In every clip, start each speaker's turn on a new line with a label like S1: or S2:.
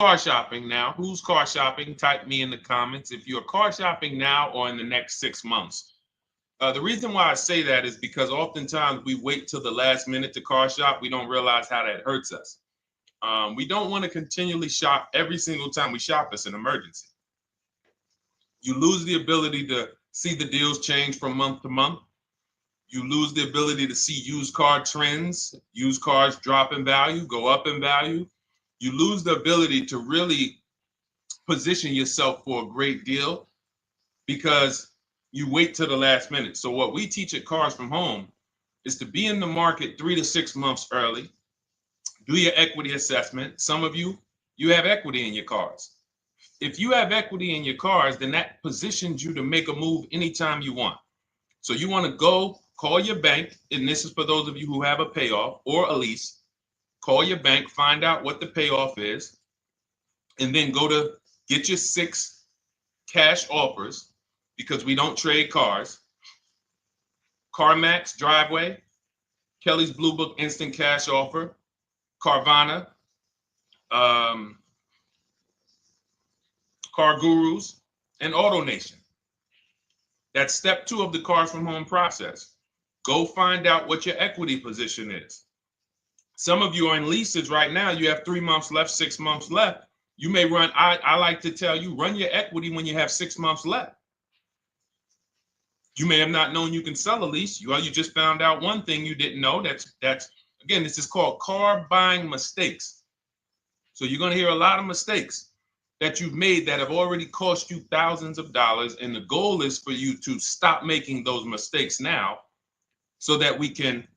S1: car shopping now? Who's car shopping? Type me in the comments if you're car shopping now or in the next 6 months. The reason why I say that is because oftentimes we wait till the last minute to car shop. We don't realize how that hurts us. We don't want to continually shop every single time we shop. It's an emergency. You lose the ability to see the deals change from month to month. You lose the ability to see used car trends, used cars drop in value, go up in value. You lose the ability to really position yourself for a great deal because you wait till the last minute. So what we teach at Cars from Home is to be in the market 3 to 6 months early. Do your equity assessment. Some of you have equity in your cars. If you have equity in your cars, then that positions you to make a move anytime you want. So you want to go call your bank, and this is for those of you who have a payoff or a lease. Call your bank, find out what the payoff is, and then go to get your 6 cash offers, because we don't trade cars. CarMax Driveway, Kelly's Blue Book Instant Cash Offer, Carvana, Car Gurus, and AutoNation. That's step 2 of the Cars from Home process. Go find out what your equity position is. Some of you are in leases right now. You have 3 months left, 6 months left. You may run, I like to tell you, run your equity when you have 6 months left. You may have not known you can sell a lease. You just found out one thing you didn't know. That's again, this is called car buying mistakes. So you're going to hear a lot of mistakes that you've made that have already cost you thousands of dollars. And the goal is for you to stop making those mistakes now so that we can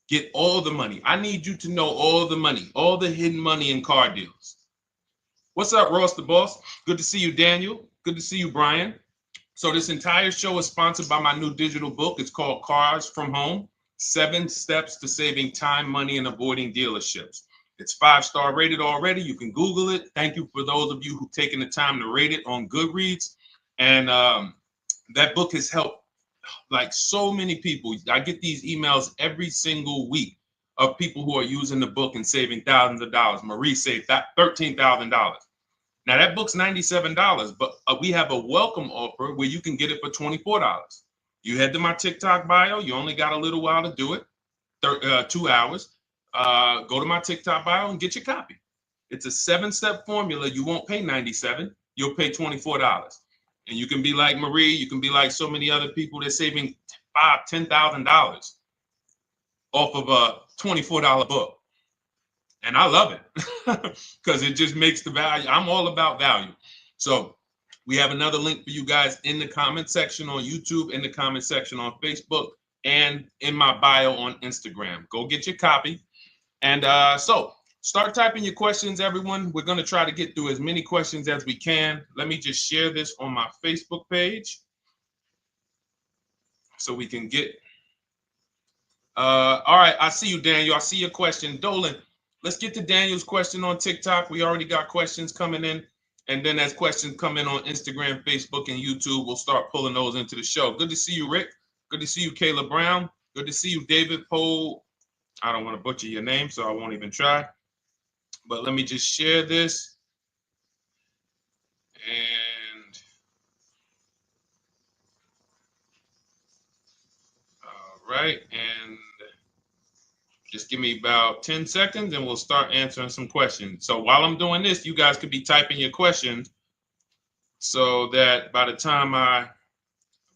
S1: get all the money. I need you to know all the money, all the hidden money in car deals. What's up, Ross the Boss? Good to see you, Daniel. Good to see you, Brian. So this entire show is sponsored by my new digital book. It's called Cars from Home, 7 Steps to Saving Time, Money, and Avoiding Dealerships. It's 5-star rated already. You can Google it. Thank you for those of you who've taken the time to rate it on Goodreads. And that book has helped like so many people. I get these emails every single week of people who are using the book and saving thousands of dollars. Marie saved $13,000. Now that book's $97, but we have a welcome offer where you can get it for $24. You head to my TikTok bio. You only got a little while to do it, 2 hours. Go to my TikTok bio and get your copy. It's a 7-step formula. You won't pay $97. You'll pay $24. And you can be like Marie. You can be like so many other people. They're saving $5,000, $10,000 off of a $24 book. And I love it because it just makes the value. I'm all about value. So we have another link for you guys in the comment section on YouTube, in the comment section on Facebook, and in my bio on Instagram. Go get your copy. And so start typing your questions, everyone. We're going to try to get through as many questions as we can. Let me just share this on my Facebook page so we can get. All right. I see you, Daniel. I see your question. Dolan, let's get to Daniel's question on TikTok. We already got questions coming in. And then as questions come in on Instagram, Facebook, and YouTube, we'll start pulling those into the show. Good to see you, Rick. Good to see you, Kayla Brown. Good to see you, David Poe. I don't want to butcher your name, so I won't even try. But let me just share this. And all right. And just give me about 10 seconds and we'll start answering some questions. So while I'm doing this, you guys could be typing your questions so that by the time I'm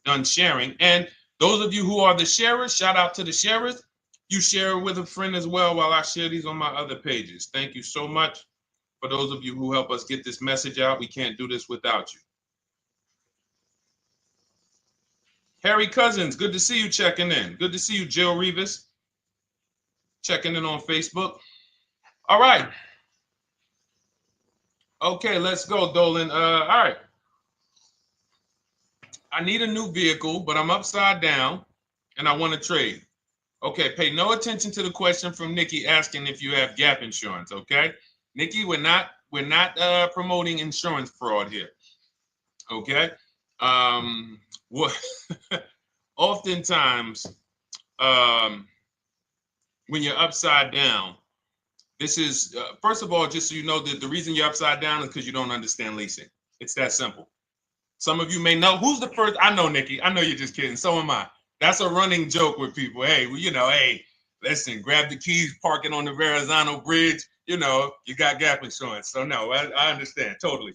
S1: done sharing, and those of you who are the sharers, shout out to the sharers. You share it with a friend as well while I share these on my other pages. Thank you so much for those of you who help us get this message out. We can't do this without you. Harry Cousins, good to see you checking in. Good to see you, Jill Rivas, checking in on Facebook. All right. Okay, let's go, Dolan. All right. I need a new vehicle, but I'm upside down and I want to trade. Okay, pay no attention to the question from Nikki asking if you have gap insurance, okay? Nikki, we're not promoting insurance fraud here, okay? What oftentimes when you're upside down, This is, first of all, just so you know, that the reason you're upside down is because you don't understand leasing. It's that simple. Some of you may know who's the first. I know, Nikki. I know you're just kidding. So am I. That's a running joke with people. Hey, well, hey, listen, grab the keys, parking on the Verrazano Bridge. You got gap insurance. So no, I understand totally.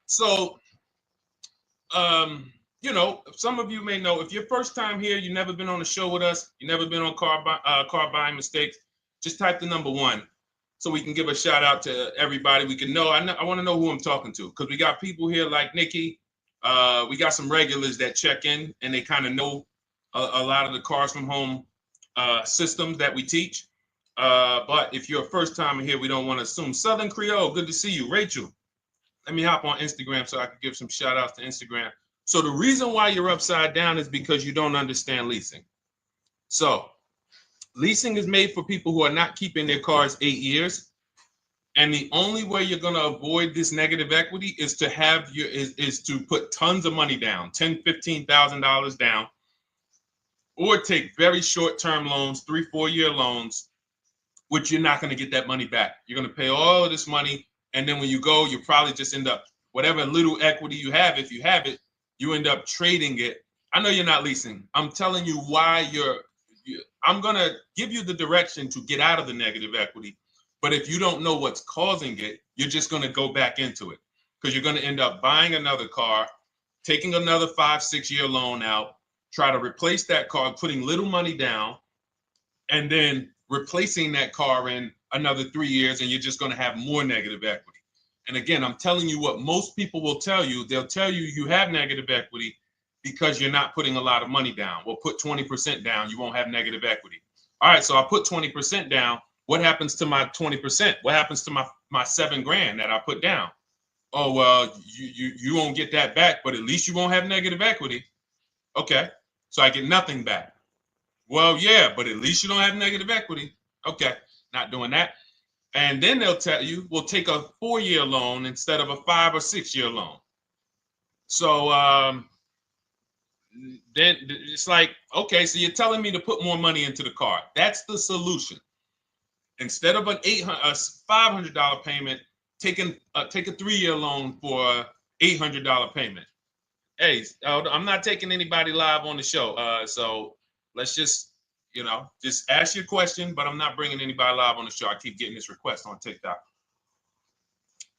S1: So, some of you may know if you're first time here, you've never been on a show with us, you've never been on car buying mistakes. Just type the number 1. So we can give a shout out to everybody. We can know. I want to know who I'm talking to because we got people here like Nikki. We got some regulars that check in and they kind of know a lot of the cars from home systems that we teach. But if you're a first timer here, we don't want to assume. Southern Creole, good to see you. Rachel, let me hop on Instagram so I can give some shout outs to Instagram. So the reason why you're upside down is because you don't understand leasing. So leasing is made for people who are not keeping their cars 8 years. And the only way you're going to avoid this negative equity is to is to put tons of money down, $10,000, $15,000 down, or take very short-term loans, 3-4 year loans, which you're not going to get that money back. You're going to pay all of this money. And then when you go, you probably just end up, whatever little equity you have, if you have it, you end up trading it. I know you're not leasing. I'm telling you why I'm going to give you the direction to get out of the negative equity. But if you don't know what's causing it, you're just going to go back into it because you're going to end up buying another car, taking another 5-6 year loan out, try to replace that car, putting little money down, and then replacing that car in another 3 years, and you're just going to have more negative equity. And again, I'm telling you what most people will tell you. They'll tell you you have negative equity because you're not putting a lot of money down. Well, put 20% down, you won't have negative equity. All right, so I put 20% down. What happens to my 20%? What happens to my $7,000 that I put down? Oh, well, you won't get that back, but at least you won't have negative equity. Okay, so I get nothing back. Well, yeah, but at least you don't have negative equity. Okay, not doing that. And then they'll tell you, we'll take a 4-year loan instead of a 5 or 6 year loan. So then it's like, okay, so you're telling me to put more money into the car. That's the solution. Instead of a $500 payment, take a 3-year loan for a $800 payment. Hey, I'm not taking anybody live on the show. So let's just ask your question, but I'm not bringing anybody live on the show. I keep getting this request on TikTok.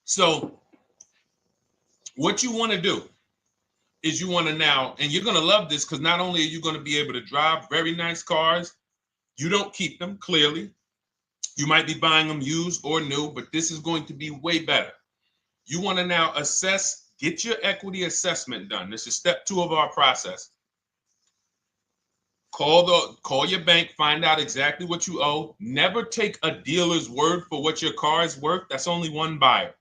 S1: So what you want to do is you want to now, and you're going to love this because not only are you going to be able to drive very nice cars, you don't keep them clearly. You might be buying them used or new, but this is going to be way better. You want to now get your equity assessment done. This is step 2 of our process. Call your bank, find out exactly what you owe. Never take a dealer's word for what your car is worth. That's only one buyer.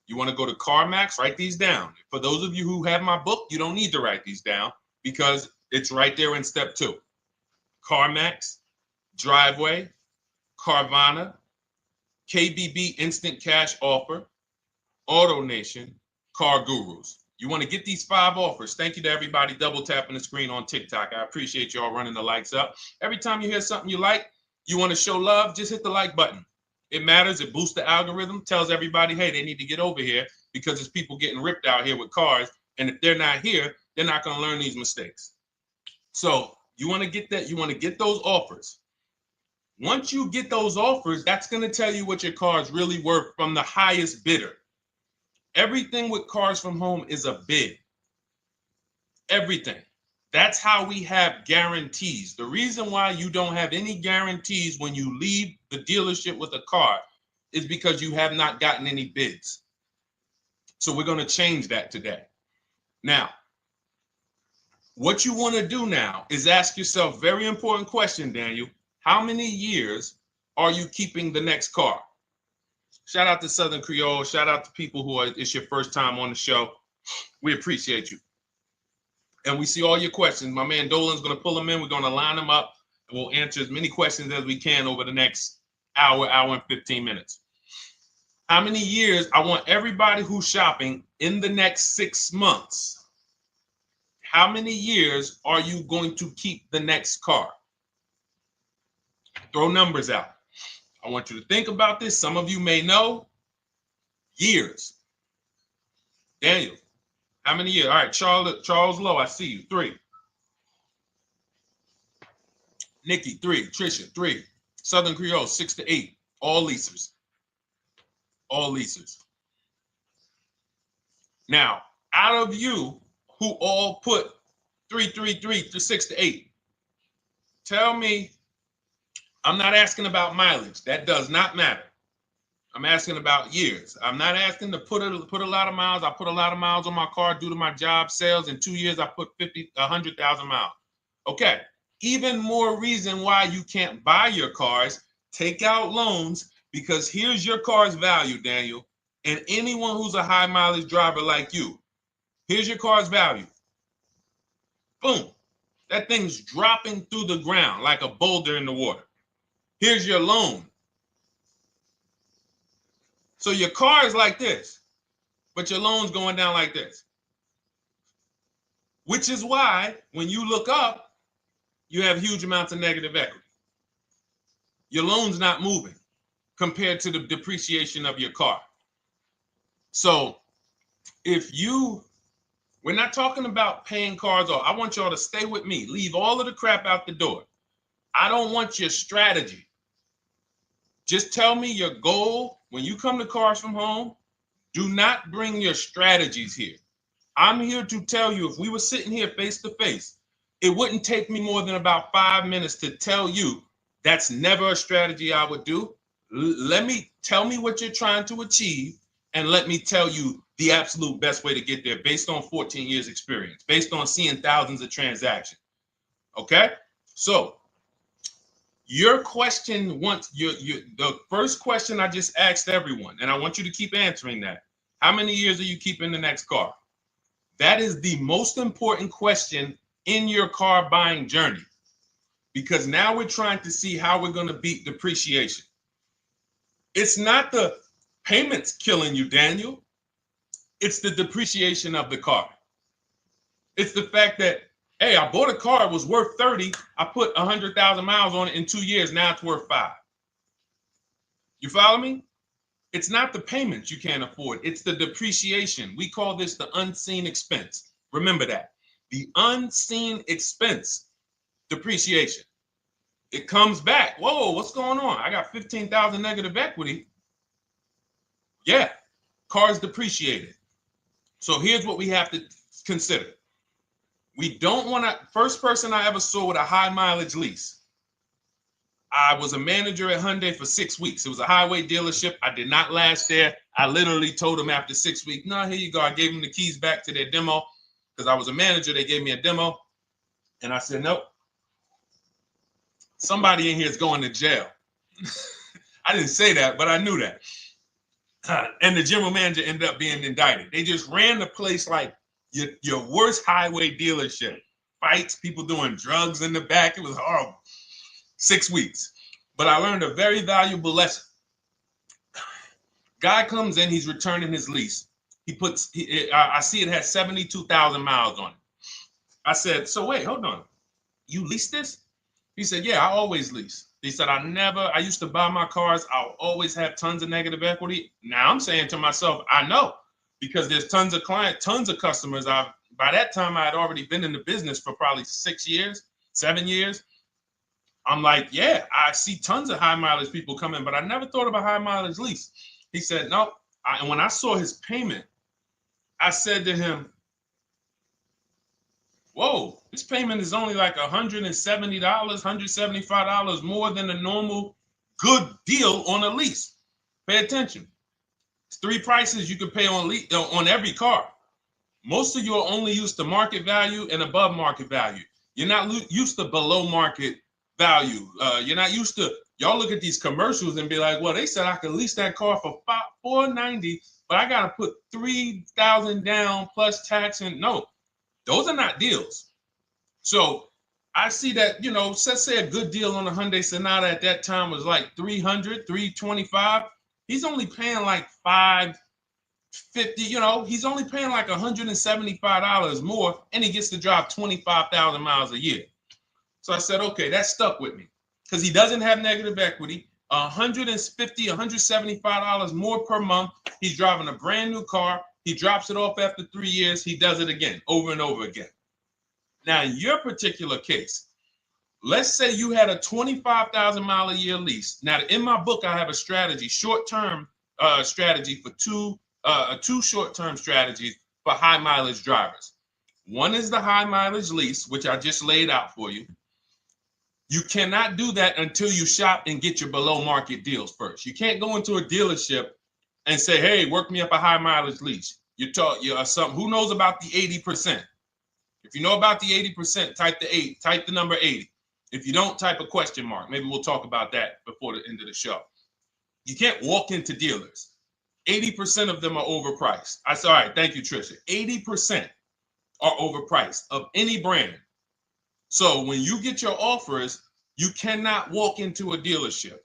S1: You want to go to CarMax, write these down. For those of you who have my book, you don't need to write these down because it's right there in step 2. CarMax, Driveway, Carvana, KBB Instant Cash Offer, AutoNation, Car Gurus. You want to get these 5 offers. Thank you to everybody double tapping the screen on TikTok. I appreciate y'all running the likes up. Every time you hear something you like, you want to show love, just hit the like button. It matters. It boosts the algorithm, tells everybody, hey, they need to get over here because there's people getting ripped out here with cars. And if they're not here, they're not going to learn these mistakes. So you want to get that. You want to get those offers. Once you get those offers, that's going to tell you what your car is really worth from the highest bidder. Everything with Cars from Home is a bid. Everything. That's how we have guarantees. The reason why you don't have any guarantees when you leave the dealership with a car is because you have not gotten any bids. So we're going to change that today. Now, what you want to do now is ask yourself, very important question, Daniel. How many years are you keeping the next car? Shout out to Southern Creole. Shout out to people it's your first time on the show. We appreciate you. And we see all your questions. My man Dolan's going to pull them in. We're going to line them up. And we'll answer as many questions as we can over the next hour and 15 minutes. How many years? I want everybody who's shopping in the next 6 months. How many years are you going to keep the next car? Throw numbers out. I want you to think about this. Some of you may know. Years. Daniel, how many years? All right, Charles Lowe, I see you. 3. Nikki, 3. Trisha, 3. Southern Creole, 6 to 8. All leasers. All leasers. Now, out of you who all put 3 to 6 to 8, tell me, I'm not asking about mileage. That does not matter. I'm asking about years. I'm not asking to put a lot of miles. I put a lot of miles on my car due to my job sales. In 2 years, I put 100,000 miles. Okay. Even more reason why you can't buy your cars. Take out loans, because here's your car's value, Daniel. And anyone who's a high mileage driver like you, here's your car's value. Boom. That thing's dropping through the ground like a boulder in the water. Here's your loan. So your car is like this, but your loan's going down like this. Which is why when you look up, you have huge amounts of negative equity. Your loan's not moving compared to the depreciation of your car. So we're not talking about paying cars off. I want y'all to stay with me. Leave all of the crap out the door. I don't want your strategy. Just tell me your goal. When you come to Cars from Home, do not bring your strategies here. I'm here to tell you, if we were sitting here face to face, it wouldn't take me more than about 5 minutes to tell you that's never a strategy I would do. Tell me what you're trying to achieve, and let me tell you the absolute best way to get there based on 14 years experience, based on seeing thousands of transactions. Okay? So your question, the first question I just asked everyone, and I want you to keep answering that. How many years are you keeping the next car? That is the most important question in your car buying journey, because now we're trying to see how we're going to beat depreciation. It's not the payments killing you, Daniel. It's the depreciation of the car. It's the fact that, hey, I bought a car, it was worth 30. I put 100,000 miles on it in 2 years. Now it's worth 5. You follow me? It's not the payments you can't afford. It's the depreciation. We call this the unseen expense. Remember that. The unseen expense, depreciation. It comes back. Whoa, what's going on? I got 15,000 negative equity. Yeah, car's depreciated. So here's what we have to consider. We don't want to, first person I ever saw with a high mileage lease. I was a manager at Hyundai for 6 weeks. It was a highway dealership. I did not last there. I literally told them after 6 weeks, no, here you go. I gave them the keys back to their demo because I was a manager. They gave me a demo. And I said, nope. Somebody in here is going to jail. I didn't say that, but I knew that. And the general manager ended up being indicted. They just ran the place like your worst highway dealership. Fights, people doing drugs in the back. It was horrible. 6 weeks. But I learned a very valuable lesson. Guy comes in, he's returning his lease. I see it has 72,000 miles on it. I said, so wait, hold on. You leased this? He said, yeah, I always lease. He said, I used to buy my cars. I'll always have tons of negative equity. Now I'm saying to myself, I know, because there's tons of clients, tons of customers. By that time, I had already been in the business for probably 6 years, 7 years. I'm like, yeah, I see tons of high mileage people coming, but I never thought of a high mileage lease. He said, no. And when I saw his payment, I said to him, whoa, this payment is only like $170, $175 more than a normal good deal on a lease. Pay attention. It's 3 prices you can pay on every car. Most of you are only used to market value and above market value. You're not used to below market value. You're not used to, y'all look at these commercials and be like, well, they said I could lease that car for $490, but I got to put $3,000 down plus tax. And no, those are not deals. So I see that, let's say a good deal on a Hyundai Sonata at that time was like $300, $325. He's only paying like $550, he's only paying like $175 more, and he gets to drive 25,000 miles a year. So I said, okay, that stuck with me because he doesn't have negative equity. $150, $175 more per month. He's driving a brand new car. He drops it off after 3 years. He does it again, over and over again. Now, in your particular case, let's say you had a 25,000 mile a year lease. Now, in my book, I have a strategy, short-term strategy for two short-term strategies for high mileage drivers. One is the high mileage lease, which I just laid out for you. You cannot do that until you shop and get your below market deals first. You can't go into a dealership and say, hey, work me up a high mileage lease. You something. Who knows about the 80%? If you know about the 80%, type the number 80. If you don't, type a question mark. Maybe we'll talk about that before the end of the show. You can't walk into dealers. 80% of them are overpriced. I said, all right, thank you, Trisha. 80% are overpriced of any brand. So when you get your offers, you cannot walk into a dealership.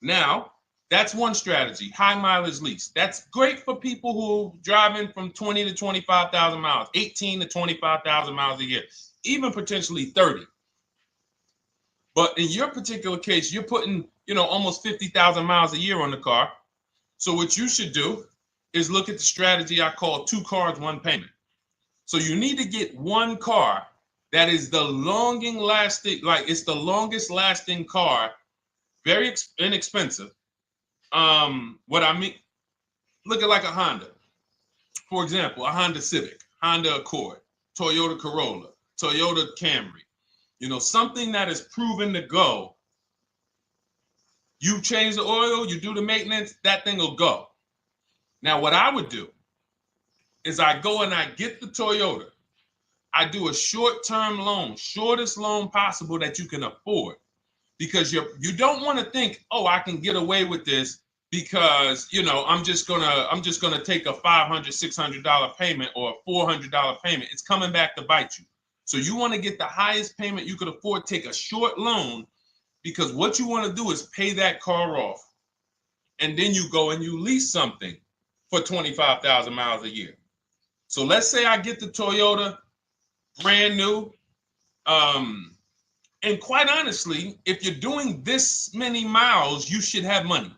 S1: Now, that's one strategy, high mileage lease. That's great for people who are driving from 20 to 25,000 miles, 18 to 25,000 miles a year, even potentially 30. But in your particular case, you're putting, almost 50,000 miles a year on the car. So what you should do is look at the strategy I call 2 cars, 1 payment. So you need to get one car that is the longest lasting car, very inexpensive. What I mean, look at like a Honda. For example, a Honda Civic, Honda Accord, Toyota Corolla, Toyota Camry. Something that is proven to go. You change the oil, you do the maintenance, that thing will go. Now, what I would do is I go and I get the Toyota. I do a short-term loan, shortest loan possible that you can afford, because you don't want to think, oh, I can get away with this because I'm just gonna take a $500, $600 payment or a $400 payment. It's coming back to bite you. So you want to get the highest payment you could afford, take a short loan, because what you want to do is pay that car off, and then you go and you lease something for 25,000 miles a year. So let's say I get the Toyota brand new. And quite honestly, if you're doing this many miles, you should have money.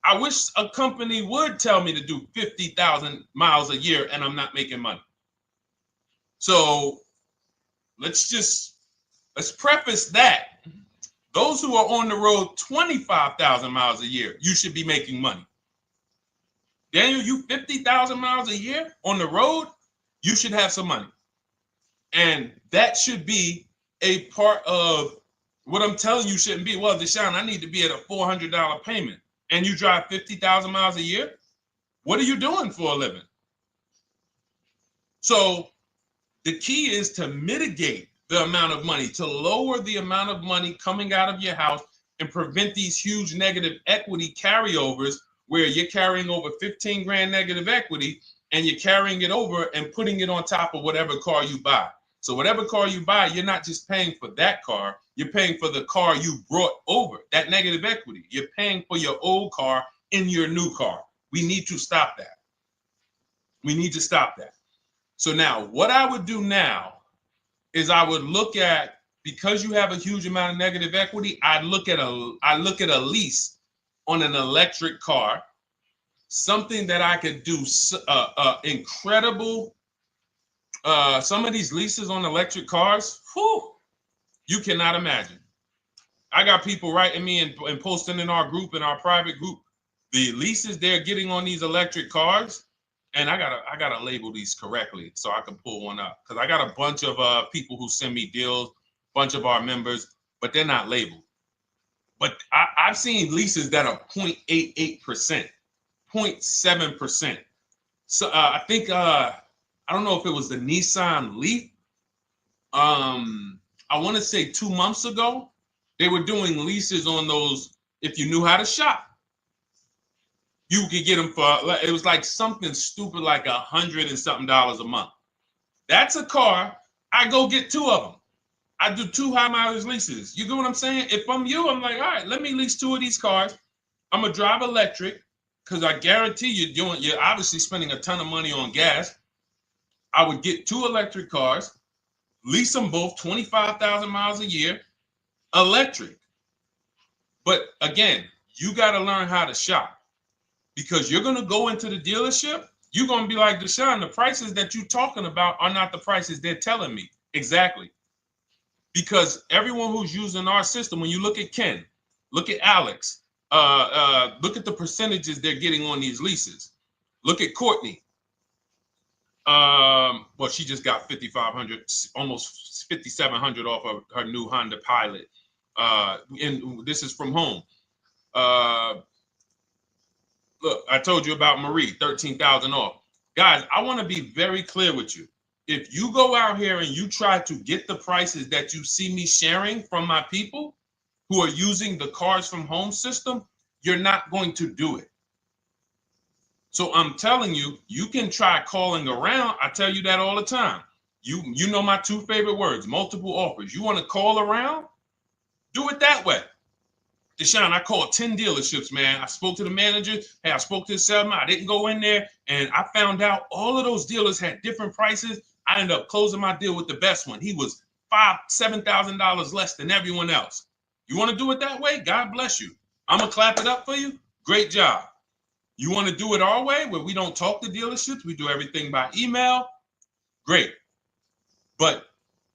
S1: I wish a company would tell me to do 50,000 miles a year and I'm not making money. So let's preface that. Those who are on the road 25,000 miles a year, you should be making money. Daniel, you 50,000 miles a year on the road, you should have some money. And that should be a part of what I'm telling you shouldn't be. Well, Deshone, I need to be at a $400 payment. And you drive 50,000 miles a year? What are you doing for a living? So the key is to mitigate the amount of money, to lower the amount of money coming out of your house and prevent these huge negative equity carryovers where you're carrying over 15 grand negative equity and you're carrying it over and putting it on top of whatever car you buy. So whatever car you buy, you're not just paying for that car, you're paying for the car you brought over, that negative equity. You're paying for your old car in your new car. We need to stop that. We need to stop that. So now what I would do now is I would look at, because you have a huge amount of negative equity, I look at a lease on an electric car, something that I could do incredible. Some of these leases on electric cars, you cannot imagine. I got people writing me and posting in our group, in our private group, the leases they're getting on these electric cars. And I gotta label these correctly so I can pull one up, because I got a bunch of people who send me deals, bunch of our members, but they're not labeled. But I've seen leases that are 0.88%, 0.7%. So I think I don't know if it was the Nissan Leaf. I want to say 2 months ago, they were doing leases on those. If you knew how to shop, you could get them for, it was like something stupid like $100 and something a month. That's a car. I go get 2 of them. I do 2 high mileage leases. You get what I'm saying? If I'm you, I'm like, all right, let me lease 2 of these cars. I'm gonna drive electric, because I guarantee you're obviously spending a ton of money on gas. I would get 2 electric cars, lease them both 25,000 miles a year, electric. But again, you got to learn how to shop, because you're going to go into the dealership. You're going to be like, Deshone, the prices that you're talking about are not the prices they're telling me. Exactly. Because everyone who's using our system, when you look at Ken, look at Alex, look at the percentages they're getting on these leases. Look at Courtney. Well, she just got 5,500, almost 5,700 off of her new Honda Pilot. And this is from home. Look, I told you about Marie, 13,000 off. Guys, I want to be very clear with you. If you go out here and you try to get the prices that you see me sharing from my people who are using the Cars from Home system, you're not going to do it. So I'm telling you, you can try calling around. I tell you that all the time. You know my two favorite words, multiple offers. You want to call around? Do it that way. Deshone, I called 10 dealerships, man. I spoke to the manager. Hey, I spoke to the salesman. I didn't go in there, and I found out all of those dealers had different prices. I ended up closing my deal with the best one. He was $7,000 less than everyone else. You want to do it that way? God bless you. I'm going to clap it up for you. Great job. You want to do it our way, where we don't talk to dealerships? We do everything by email? Great. But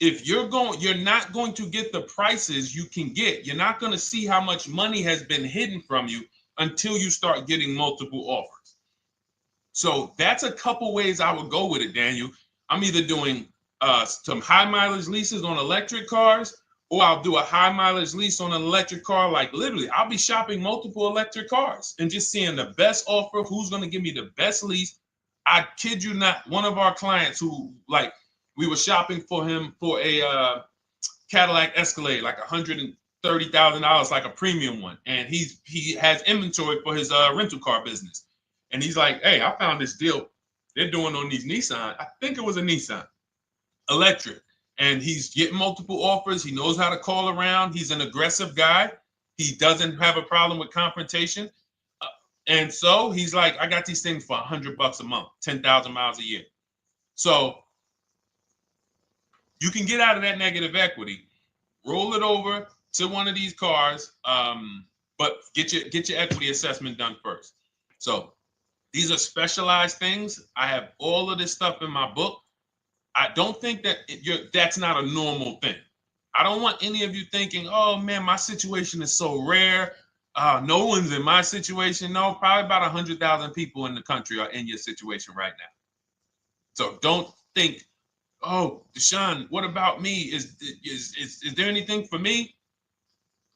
S1: if you're not going to get the prices you can get. You're not going to see how much money has been hidden from you until you start getting multiple offers. So that's a couple ways I would go with it, Daniel. I'm either doing some high mileage leases on electric cars, or I'll do a high mileage lease on an electric car. Like literally, I'll be shopping multiple electric cars and just seeing the best offer, who's going to give me the best lease. I kid you not, one of our clients who, like, we were shopping for him for a Cadillac Escalade, like $130,000, like a premium one. And he has inventory for his rental car business. And he's like, hey, I found this deal they're doing on these Nissan. I think it was a Nissan electric. And he's getting multiple offers. He knows how to call around. He's an aggressive guy. He doesn't have a problem with confrontation. And so he's like, I got these things for $100 a month, 10,000 miles a year. So you can get out of that negative equity, roll it over to one of these cars, but get your equity assessment done first. So these are specialized things. I have all of this stuff in my book. I don't think that that's not a normal thing. I don't want any of you thinking, oh man, my situation is so rare. No one's in my situation. No, probably about 100,000 people in the country are in your situation right now. So don't think, oh, Deshone, what about me? Is there anything for me?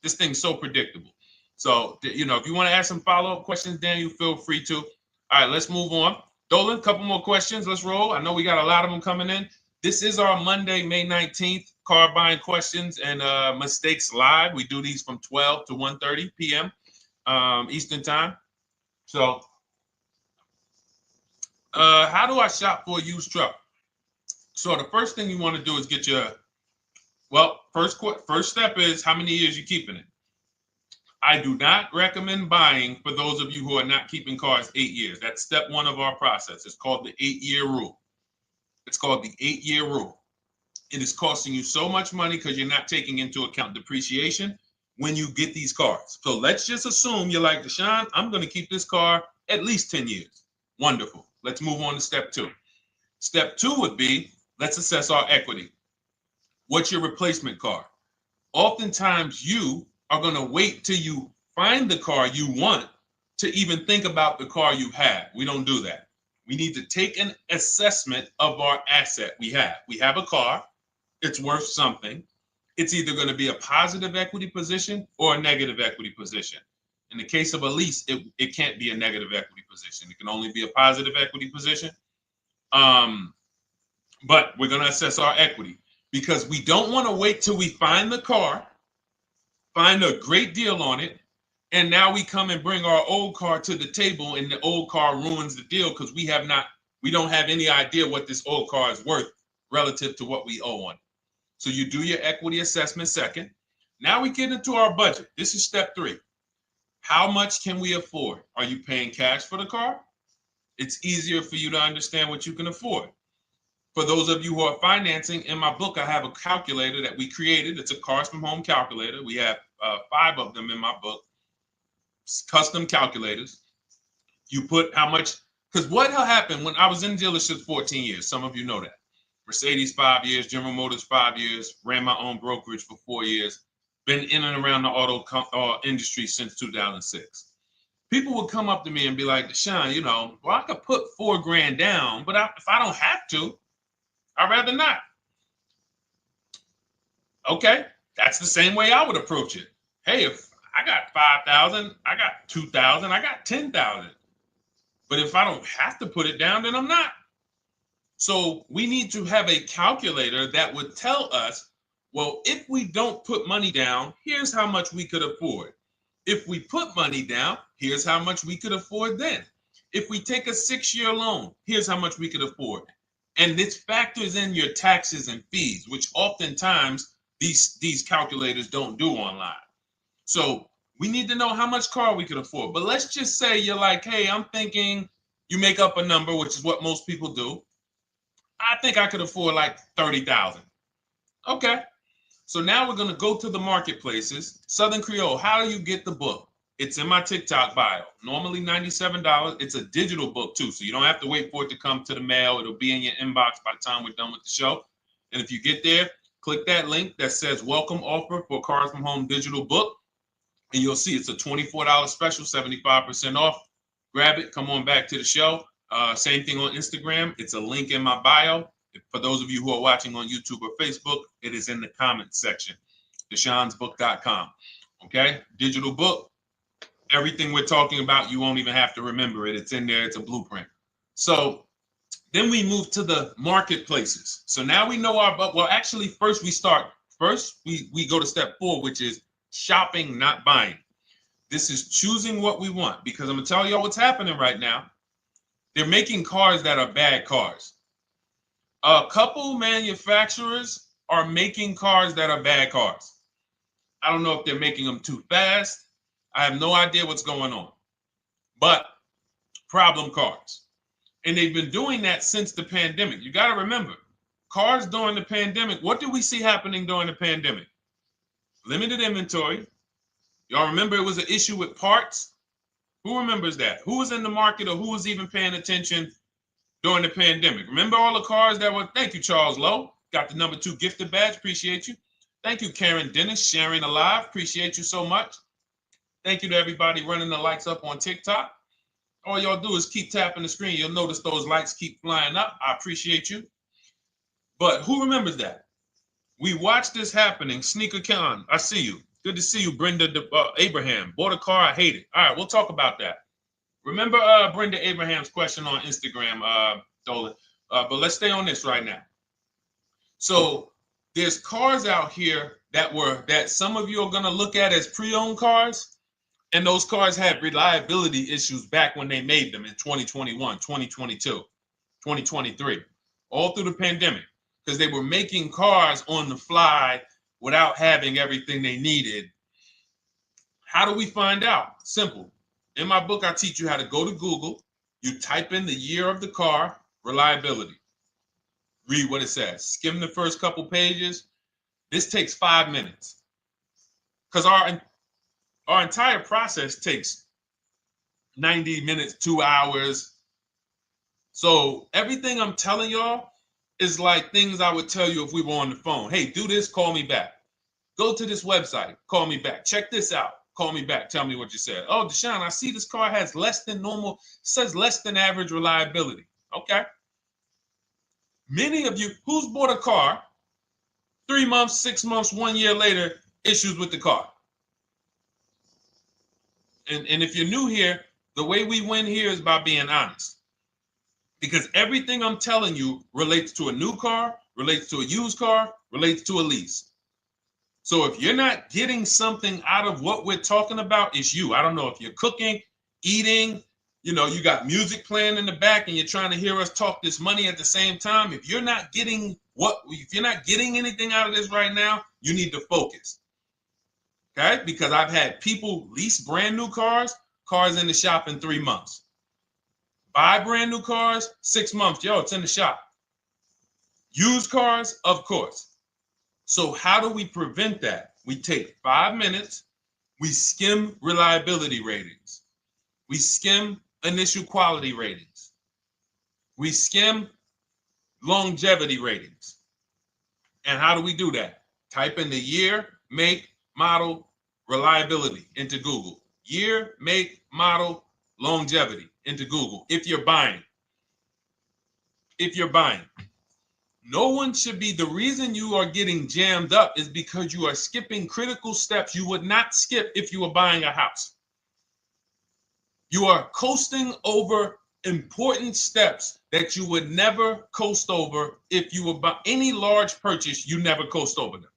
S1: This thing's so predictable. So, if you want to ask some follow-up questions, Daniel, feel free to. All right, let's move on. Dolan, a couple more questions. Let's roll. I know we got a lot of them coming in. This is our Monday, May 19th, car buying questions and mistakes live. We do these from 12 to 1:30 p.m. Eastern time. So, how do I shop for a used truck? So the first thing you want to do is get your, first step is how many years you keeping it. I do not recommend buying for those of you who are not keeping cars 8 years. That's step one of our process. It's called the 8-year rule. It's called the 8-year rule. It is costing you so much money because you're not taking into account depreciation when you get these cars. So let's just assume you're like, Deshone, I'm going to keep this car at least 10 years. Wonderful. Let's move on to step two. Step two would be, let's assess our equity. What's your replacement car? Oftentimes you are going to wait till you find the car you want to even think about the car you have. We don't do that. We need to take an assessment of our asset we have. We have a car. It's worth something. It's either going to be a positive equity position or a negative equity position. In the case of a lease, it can't be a negative equity position. It can only be a positive equity position. But we're going to assess our equity because we don't want to wait till we find the car, find a great deal on it, and now we come and bring our old car to the table and the old car ruins the deal because we don't have any idea what this old car is worth relative to what we owe on it. So you do your equity assessment second. Now we get into our budget. This is step three. How much can we afford? Are you paying cash for the car? It's easier for you to understand what you can afford. For those of you who are financing, in my book, I have a calculator that we created. It's a Cars from Home calculator. We have 5 of them in my book, custom calculators. You put how much, because what happened when I was in dealerships 14 years, some of you know that. Mercedes 5 years, General Motors 5 years, ran my own brokerage for 4 years, been in and around the auto industry since 2006. People would come up to me and be like, Deshone, well, I could put $4,000 down, but if I don't have to, I'd rather not. Okay, that's the same way I would approach it. Hey, if I got 5,000, I got 2,000, I got 10,000. But if I don't have to put it down, then I'm not. So we need to have a calculator that would tell us, well, if we don't put money down, here's how much we could afford. If we put money down, here's how much we could afford then. If we take a 6-year loan, here's how much we could afford. And this factors in your taxes and fees, which oftentimes these calculators don't do online. So we need to know how much car we could afford. But let's just say you're like, hey, I'm thinking, you make up a number, which is what most people do. I think I could afford like 30,000. Okay. So now we're going to go to the marketplaces. Southern Creole, how do you get the book? It's in my TikTok bio. Normally $97. It's a digital book too, so you don't have to wait for it to come to the mail. It'll be in your inbox by the time we're done with the show. And if you get there, click that link that says welcome offer for Cars from Home digital book. And you'll see it's a $24 special, 75% off. Grab it. Come on back to the show. Same thing on Instagram. It's a link in my bio. For those of you who are watching on YouTube or Facebook, it is in the comments section, deshonesbook.com. Okay, digital book. Everything we're talking about, you won't even have to remember it. It's in there. It's a blueprint. So then we move to the marketplaces. So now we know well, actually, first we go to step 4, which is shopping, not buying. This is choosing what we want, because I'm going to tell y'all what's happening right now. They're making cars that are bad cars. A couple manufacturers are making cars that are bad cars. I don't know if they're making them too fast. I have no idea what's going on. But problem cars. And they've been doing that since the pandemic. You got to remember, cars during the pandemic, what did we see happening during the pandemic? Limited inventory. Y'all remember it was an issue with parts? Who remembers that? Who was in the market, or who was even paying attention during the pandemic? Remember all the cars that were, thank you, Charles Lowe. Got the number 2 gifted badge. Appreciate you. Thank you, Karen Dennis, sharing alive. Appreciate you so much. Thank you to everybody running the likes up on TikTok. All y'all do is keep tapping the screen. You'll notice those likes keep flying up. I appreciate you. But who remembers that? We watched this happening. Sneaker Con, I see you. Good to see you, Brenda Abraham. Bought a car, I hate it. All right, we'll talk about that. Remember Brenda Abraham's question on Instagram, Dolan. But let's stay on this right now. So there's cars out here that some of you are going to look at as pre-owned cars. And those cars had reliability issues back when they made them in 2021, 2022, 2023, all through the pandemic, because they were making cars on the fly without having everything they needed. How do we find out? Simple. In my book, I teach you how to go to Google. You type in the year of the car, reliability. Read what it says. Skim the first couple pages. This takes 5 minutes, because our entire process takes 90 minutes, 2 hours. So everything I'm telling y'all is like things I would tell you if we were on the phone. Hey, do this, call me back. Go to this website, call me back. Check this out, call me back. Tell me what you said. Oh, Deshone, I see this car has less than normal, says less than average reliability. Okay. Many of you, who's bought a car 3 months, 6 months, 1 year later, issues with the car? And if you're new here, the way we win here is by being honest. Because everything I'm telling you relates to a new car, relates to a used car, relates to a lease. So if you're not getting something out of what we're talking about, it's you. I don't know if you're cooking, eating, you got music playing in the back and you're trying to hear us talk this money at the same time. If you're not getting anything out of this right now, you need to focus. Okay, because I've had people lease brand new cars in the shop in 3 months. Buy brand new cars, 6 months. Yo, it's in the shop. Used cars, of course. So how do we prevent that? We take 5 minutes We skim reliability ratings. We skim initial quality ratings. We skim longevity ratings. And how do we do that? Type in the year, make, model, reliability into Google. Year, make, model, longevity into Google. If you're buying. No one should be, the reason you are getting jammed up is because you are skipping critical steps you would not skip if you were buying a house. You are coasting over important steps that you would never coast over if you were buying any large purchase. You never coast over them.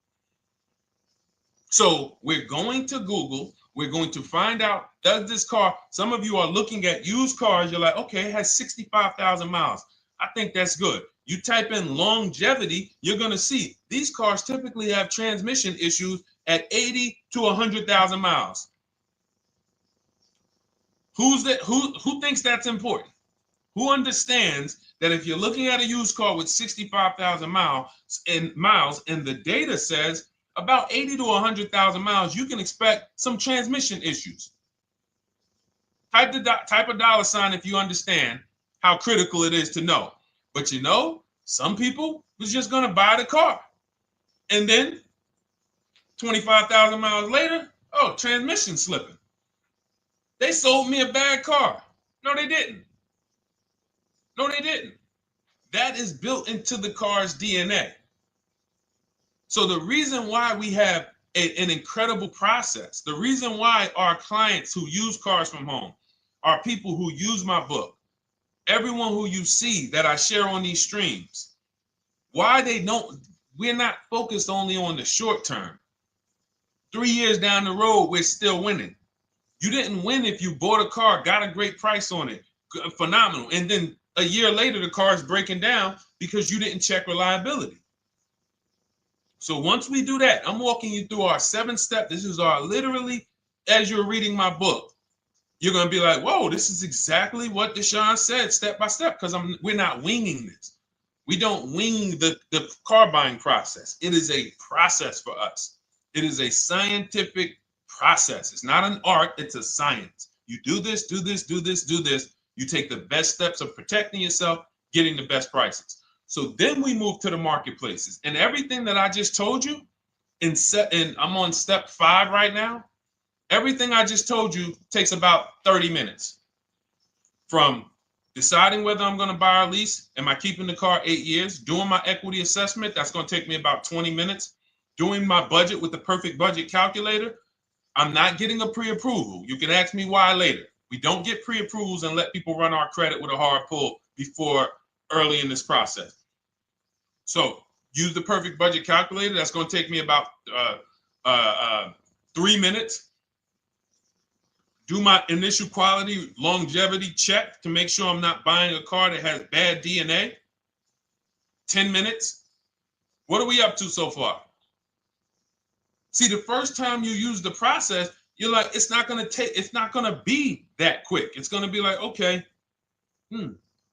S1: So we're going to Google. We're going to find out, does this car, some of you are looking at used cars. You're like, okay, it has 65,000 miles. I think that's good. You type in longevity, you're going to see these cars typically have transmission issues at 80 to 100,000 miles. Who thinks that's important? Who understands that if you're looking at a used car with 65,000 miles and the data says about 80 to 100,000 miles, you can expect some transmission issues. Type a dollar sign if you understand how critical it is to know. But you know, some people was just going to buy the car. And then 25,000 miles later, oh, transmission slipping. They sold me a bad car. No, they didn't. That is built into the car's DNA. So the reason why we have an incredible process, the reason why our clients who use cars from home are people who use my book, everyone who you see that I share on these streams, we're not focused only on the short term. 3 years down the road, we're still winning. You didn't win if you bought a car, got a great price on it, phenomenal. And then a year later, the car is breaking down because you didn't check reliability. So once we do that, I'm walking you through our 7-step. This is our literally, as you're reading my book, you're going to be like, whoa, this is exactly what Deshone said, step by step, because we're not winging this. We don't wing the car buying process. It is a process for us. It is a scientific process. It's not an art, it's a science. You do this, do this, do this, do this. You take the best steps of protecting yourself, getting the best prices. So then we move to the marketplaces. And everything that I just told you, and I'm on step 5 right now, everything I just told you takes about 30 minutes. From deciding whether I'm going to buy or lease, am I keeping the car 8 years, doing my equity assessment, that's going to take me about 20 minutes, doing my budget with the perfect budget calculator. I'm not getting a pre-approval. You can ask me why later. We don't get pre-approvals and let people run our credit with a hard pull before early in this process. So use the perfect budget calculator. That's going to take me about 3 minutes. Do my initial quality longevity check to make sure I'm not buying a car that has bad DNA. 10 minutes. What are we up to so far? See, the first time you use the process, you're like, it's not going to be that quick. It's going to be like, okay.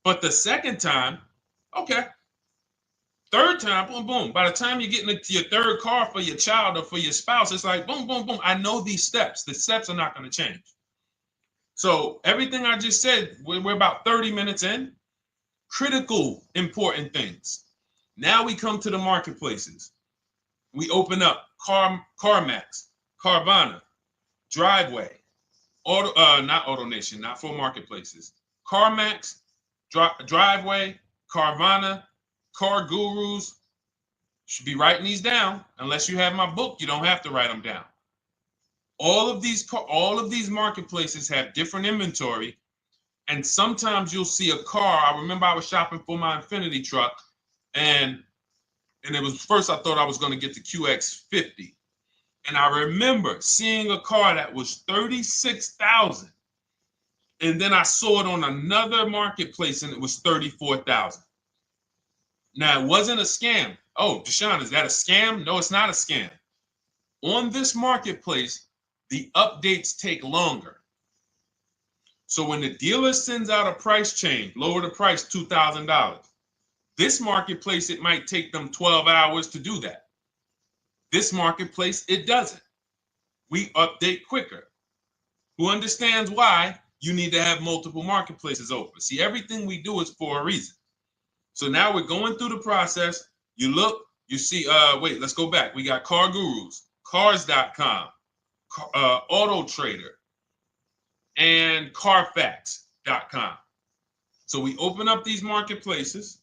S1: But the second time, okay. Third time, boom, boom. By the time you're getting into your third car for your child or for your spouse, it's like, boom, boom, boom. I know these steps. The steps are not going to change. So everything I just said, we're about 30 minutes in. Critical, important things. Now we come to the marketplaces. We open up CarMax, Carvana, Driveway, not AutoNation, not for marketplaces. CarMax, Driveway, Carvana, Car Gurus. Should be writing these down. Unless you have my book, you don't have to write them down. All of these marketplaces have different inventory, and sometimes you'll see a car. I remember I was shopping for my Infinity truck, and it was first I thought I was going to get the QX50, and I remember seeing a car that was $36,000, and then I saw it on another marketplace, and it was $34,000. Now it wasn't a scam. Oh, Deshone, is that a scam? No, it's not a scam. On this marketplace, the updates take longer. So when the dealer sends out a price change, lower the price $2,000. This marketplace, it might take them 12 hours to do that. This marketplace, it doesn't. we update quicker. Who understands why you need to have multiple marketplaces open? See, everything we do is for a reason. So now we're going through the process. You look, you see, wait, let's go back. We got Car Gurus, Cars.com, Auto Trader, and Carfax.com. So we open up these marketplaces.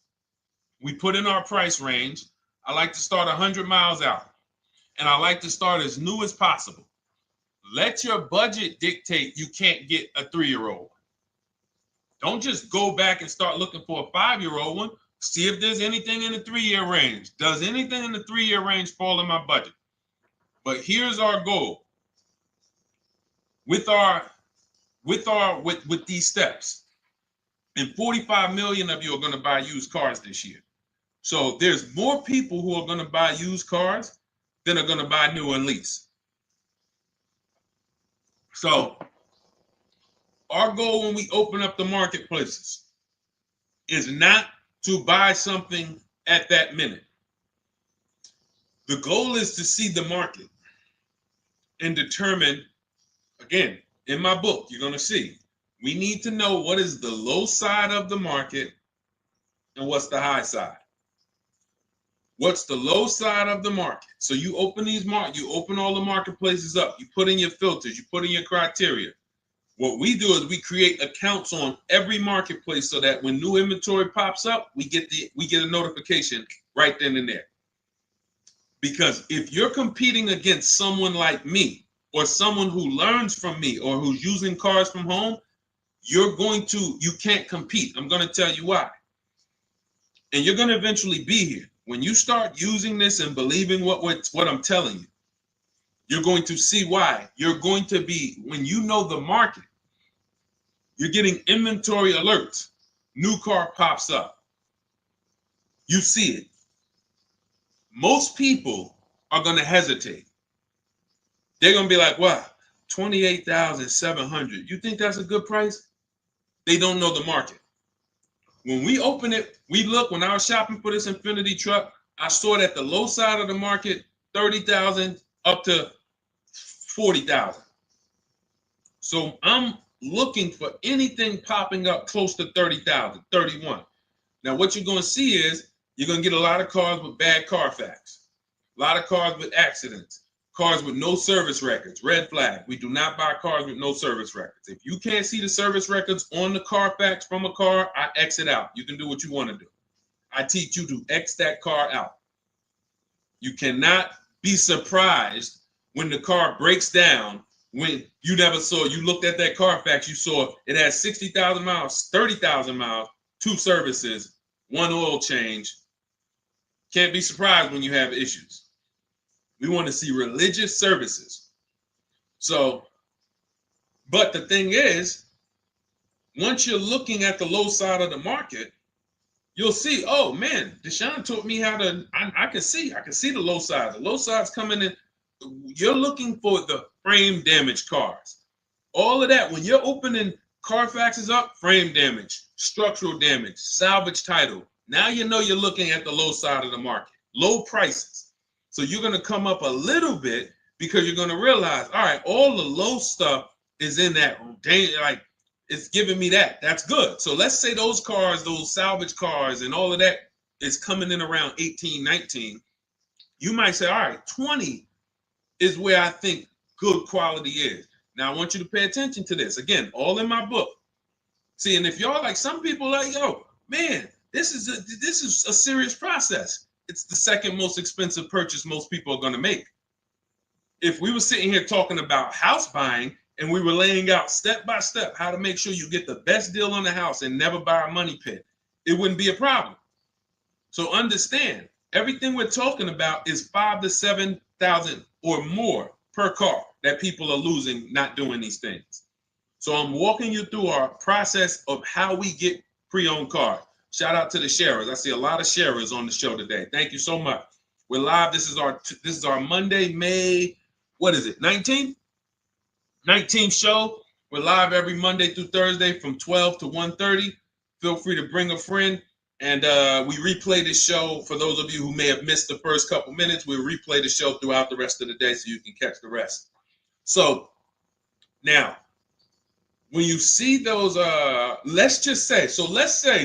S1: We put in our price range. I like to start 100 miles out, and I like to start as new as possible. Let your budget dictate you can't get a 3-year-old. Don't just go back and start looking for a 5-year-old one. See if there's anything in the 3-year range. Does anything in the 3-year range fall in my budget? But here's our goal. With these steps, and 45 million of you are going to buy used cars this year. So there's more people who are going to buy used cars than are going to buy new and lease. So our goal when we open up the marketplaces is not to buy something at that minute. The goal is to see the market and determine, again, in my book, you're going to see, we need to know what is the low side of the market and what's the high side. What's the low side of the market? So you open you open all the marketplaces up. You put in your filters. You put in your criteria. What we do is we create accounts on every marketplace so that when new inventory pops up, we get a notification right then and there. Because if you're competing against someone like me or someone who learns from me or who's using cars from home, you can't compete. I'm going to tell you why. And you're going to eventually be here. When you start using this and believing what I'm telling you, you're going to see why. You're going to be, when you know the market, you're getting inventory alerts. New car pops up. You see it. Most people are going to hesitate. They're going to be like, wow, $28,700. You think that's a good price? They don't know the market. When we open it, we look, when I was shopping for this Infiniti truck, I saw it at the low side of the market, $30,000 up to $40,000. So I'm looking for anything popping up close to $30,000, $31,000. Now what you're going to see is you're going to get a lot of cars with bad Carfax, a lot of cars with accidents, cars with no service records, red flag. We do not buy cars with no service records. If you can't see the service records on the Carfax from a car, I exit out. You can do what you want to do. I teach you to X that car out. You cannot be surprised when the car breaks down when you looked at that Carfax, you saw it has 60,000 miles, 30,000 miles, 2 services, 1 oil change. Can't be surprised when you have issues. We want to see religious services. So, but the thing is, once you're looking at the low side of the market, you'll see, oh man, Deshone taught me how to, I can see the low side. The low side's coming in. You're looking for the frame damage cars. All of that, when you're opening Carfaxes up, frame damage, structural damage, salvage title. Now you know you're looking at the low side of the market, low prices. So you're going to come up a little bit because you're going to realize, all right, all the low stuff is in that, like, it's giving me that. That's good. So let's say those cars, those salvage cars and all of that is coming in around 18, 19. You might say, all right, 20 is where I think good quality is. Now I want you to pay attention to this. Again, all in my book. See, and if y'all like, some people like, yo, man, this is a serious process. It's the second most expensive purchase most people are going to make. If we were sitting here talking about house buying and we were laying out step by step how to make sure you get the best deal on the house and never buy a money pit, it wouldn't be a problem. So understand, everything we're talking about is 5,000 to 7,000 or more per car that people are losing not doing these things. So I'm walking you through our process of how we get pre-owned cars. Shout out to the sharers. I see a lot of sharers on the show today. Thank you so much. We're live. This is our Monday, May, what is it, 19th? 19th show. We're live every Monday through Thursday from 12 to 1:30. Feel free to bring a friend. And we replay this show. For those of you who may have missed the first couple minutes, we'll replay the show throughout the rest of the day so you can catch the rest. So now, when you see those, let's say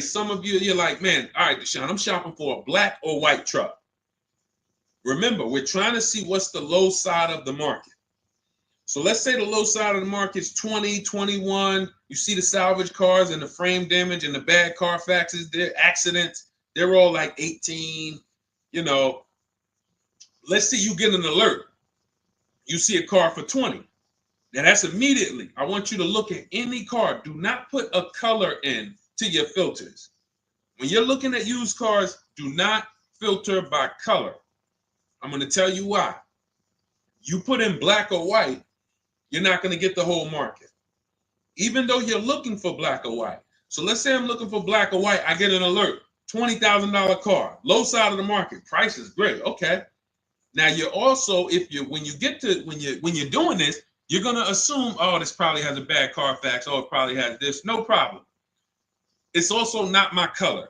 S1: some of you, you're like, man, all right, Deshone, I'm shopping for a black or white truck. Remember, we're trying to see what's the low side of the market. So let's say the low side of the market is 20, 21. You see the salvage cars and the frame damage and the bad Carfaxes, their accidents, they're all like 18. You know, let's say you get an alert. You see a car for 20. Now that's immediately. I want you to look at any car. Do not put a color in to your filters. When you're looking at used cars, do not filter by color. I'm going to tell you why. You put in black or white, you're not going to get the whole market, even though you're looking for black or white. So let's say I'm looking for black or white. I get an alert, $20,000 car, low side of the market. Price is great. Okay. Now you're also, when you're doing this, you're going to assume, oh, this probably has a bad Carfax. Oh, it probably has this. No problem. It's also not my color.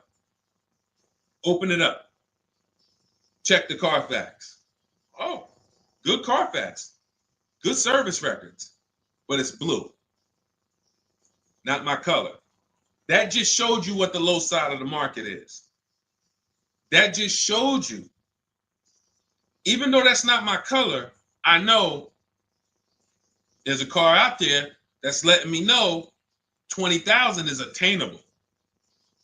S1: Open it up. Check the Carfax. Oh, good Carfax. Good service records. But it's blue. Not my color. That just showed you what the low side of the market is. That just showed you. Even though that's not my color, I know there's a car out there that's letting me know 20,000 is attainable.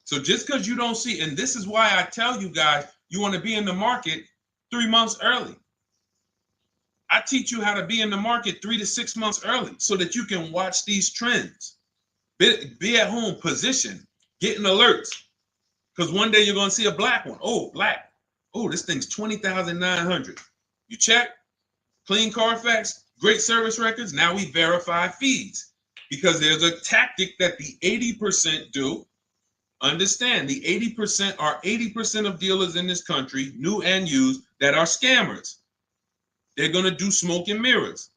S1: So just because you don't see, and this is why I tell you guys, you want to be in the market 3 months early. I teach you how to be in the market 3 to 6 months early so that you can watch these trends. Be at home, position, getting alerts. Because one day you're going to see a black one. Oh, black. Oh, this thing's 20,900. You check, clean Carfax, great service records. Now we verify fees because there's a tactic that the 80% do. Understand, the 80% are 80% of dealers in this country, new and used, that are scammers. They're going to do smoke and mirrors.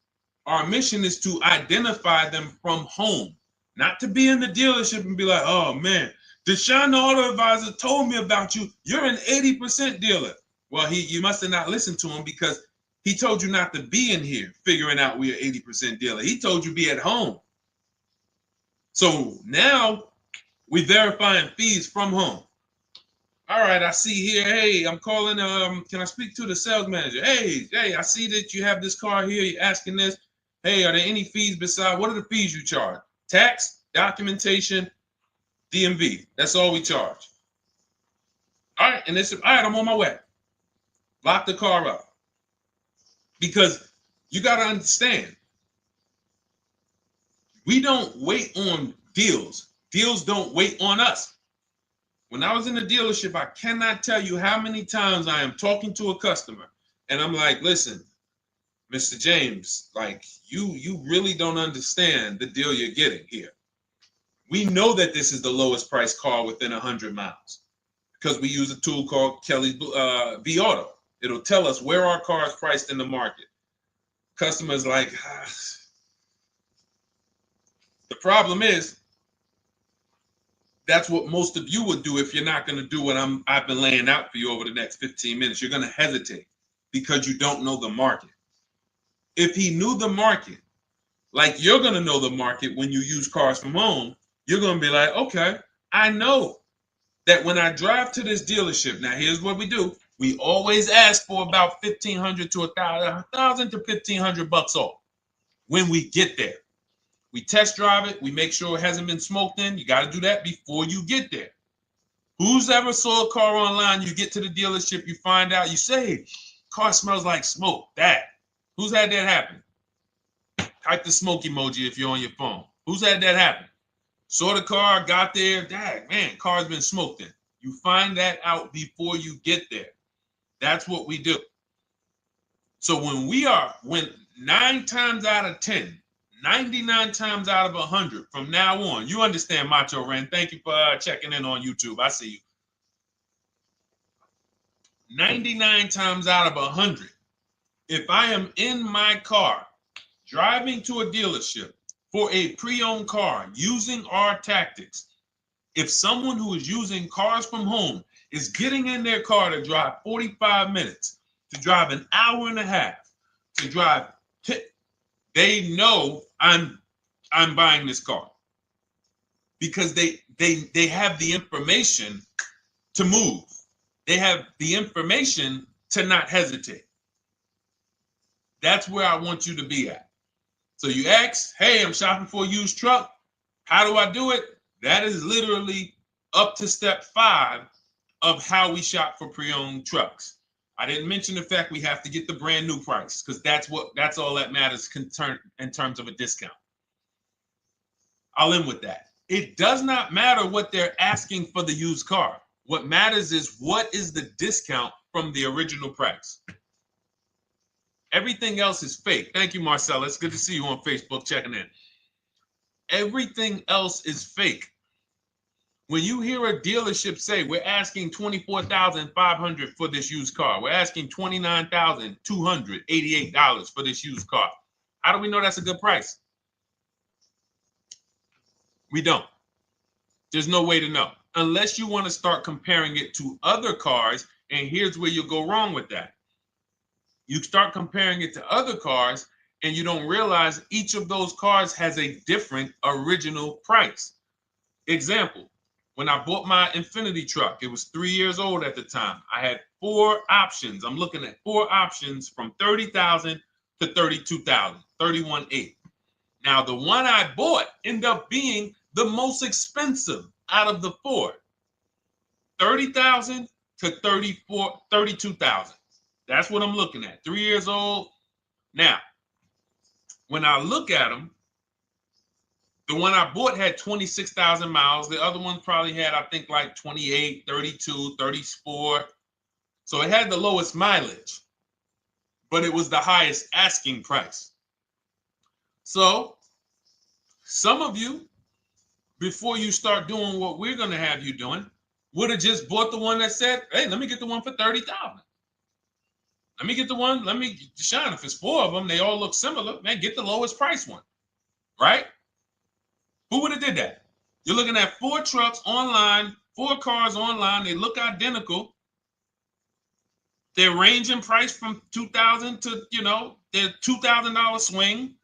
S1: Our mission is to identify them from home, not to be in the dealership and be like, oh man, Deshone the Auto Advisor told me about you. You're an 80% dealer. Well, you must have not listened to him because he told you not to be in here figuring out we're 80% dealer. He told you be at home. So now we verifying fees from home. All right, I see here, hey, I'm calling, can I speak to the sales manager? Hey, I see that you have this car here, you're asking this. Hey, are there any fees besides, what are the fees you charge? Tax, documentation, DMV, that's all we charge. All right, and all right, I'm on my way. Lock the car up. Because you got to understand, we don't wait on deals. Deals don't wait on us. When I was in the dealership, I cannot tell you how many times I am talking to a customer and I'm like, listen, Mr. James, like you really don't understand the deal you're getting here. We know that this is the lowest price car within 100 miles because we use a tool called Kelly's V Auto. It'll tell us where our car is priced in the market. Customers like, The problem is, that's what most of you would do if you're not going to do what I've been laying out for you over the next 15 minutes. You're going to hesitate because you don't know the market. If he knew the market, like you're going to know the market when you use cars from home, you're going to be like, okay, I know that when I drive to this dealership, now here's what we do. We always ask for about $1,500 to $1,000 to $1,500 off when we get there. We test drive it. We make sure it hasn't been smoked in. You got to do that before you get there. Who's ever saw a car online? You get to the dealership, you find out, you say, car smells like smoke. Who's had that happen? Type the smoke emoji if you're on your phone. Who's had that happen? Saw the car, got there, man, car's been smoked in. You find that out before you get there. That's what we do. So when 9 times out of 10, 99 times out of 100 from now on, you understand, Macho Ren. Thank you for checking in on YouTube. I see you. 99 times out of 100, if I am in my car driving to a dealership for a pre-owned car using our tactics, if someone who is using cars from home is getting in their car to drive 45 minutes, to drive an hour and a half, to drive they know I'm buying this car because they have the information to move. They have the information to not hesitate. That's where I want you to be at. So you ask, hey, I'm shopping for a used truck. How do I do it? That is literally up to step 5 of how we shop for pre-owned trucks. I didn't mention the fact we have to get the brand new price because that's all that matters in terms of a discount. I'll end with that. It does not matter what they're asking for the used car. What matters is what is the discount from the original price. Everything else is fake. Thank you, Marcella. It's good to see you on Facebook checking in. Everything else is fake. When you hear a dealership say, we're asking $24,500 for this used car, we're asking $29,288 for this used car, how do we know that's a good price? We don't. There's no way to know unless you want to start comparing it to other cars. And here's where you'll go wrong with that. You start comparing it to other cars and you don't realize each of those cars has a different original price. Example, when I bought my Infiniti truck, it was 3 years old at the time. I had 4 options. I'm looking at 4 options from $30,000 to $32,000, $31,800. Now, the one I bought ended up being the most expensive out of the 4. $30,000 to $32,000. That's what I'm looking at. 3 years old. Now, when I look at them, the one I bought had 26,000 miles. The other one probably had, I think, like 28, 32, 34. So it had the lowest mileage, but it was the highest asking price. So some of you, before you start doing what we're going to have you doing, would have just bought the one that said, hey, let me get the one for $30,000. Let me get the one, Deshone, if it's 4 of them, they all look similar, man, get the lowest price one, right? Who would have did that? You're looking at 4 trucks online, 4 cars online, they look identical. They range in price from $2,000 to, their $2,000 swing.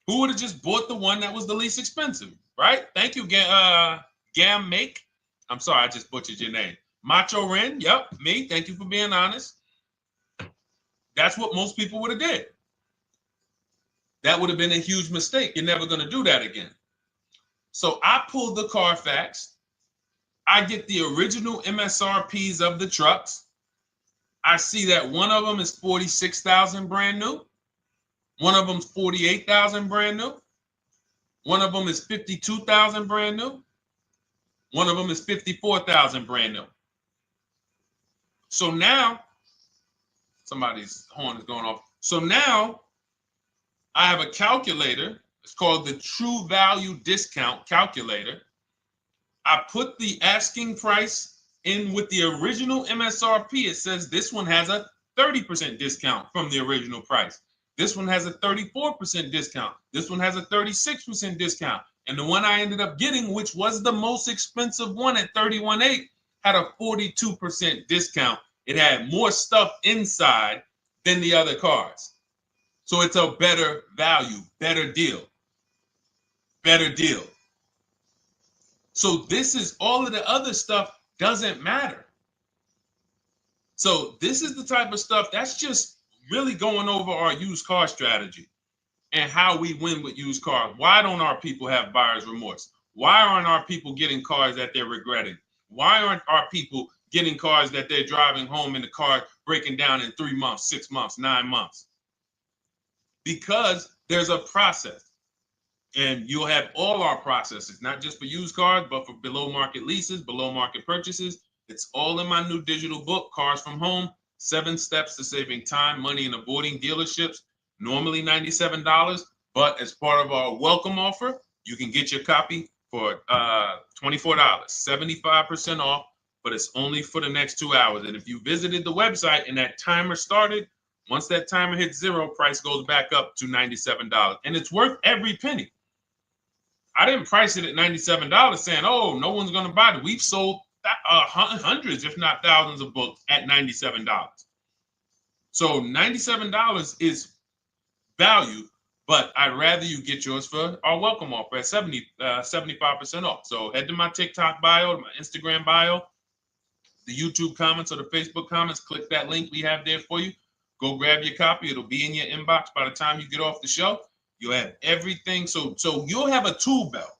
S1: Who would have just bought the one that was the least expensive, right? Thank you, Gam Make. I'm sorry, I just butchered your name. Macho Ren, yep, me. Thank you for being honest. That's what most people would have did. That would have been a huge mistake. You're never going to do that again. So I pulled the Carfax. I get the original MSRPs of the trucks. I see that one of them is $46,000 brand new. One of them's $48,000 brand new. One of them is $52,000 brand new. One of them is $54,000 brand new. So now, somebody's horn is going off. So now I have a calculator. It's called the True Value Discount Calculator. I put the asking price in with the original MSRP. It says this one has a 30% discount from the original price. This one has a 34% discount. This one has a 36% discount. And the one I ended up getting, which was the most expensive one at $31,800, had a 42% discount. It had more stuff inside than the other cars. So it's a better value, better deal. Better deal. So this is all of the other stuff doesn't matter. So this is the type of stuff that's just really going over our used car strategy and how we win with used cars. Why don't our people have buyer's remorse? Why aren't our people getting cars that they're regretting? Why aren't our people getting cars that they're driving home and the car breaking down in 3 months, 6 months, 9 months? Because there's a process. And you'll have all our processes, not just for used cars, but for below market leases, below market purchases. It's all in my new digital book, Cars from Home, 7 Steps to Saving Time, Money, and Avoiding Dealerships. Normally $97, but as part of our welcome offer, you can get your copy for $24, 75% off, but it's only for the next 2 hours. And if you visited the website and that timer started, once that timer hits 0, price goes back up to $97. And it's worth every penny. I didn't price it at $97 saying, oh, no one's going to buy it. We've sold hundreds, if not thousands of books at $97. So $97 is value, But I'd rather you get yours for our welcome offer at 75% off. So head to my TikTok bio, my Instagram bio, the YouTube comments or the Facebook comments. Click that link we have there for you. Go grab your copy. It'll be in your inbox by the time you get off the show. You'll have everything. So you'll have a tool belt.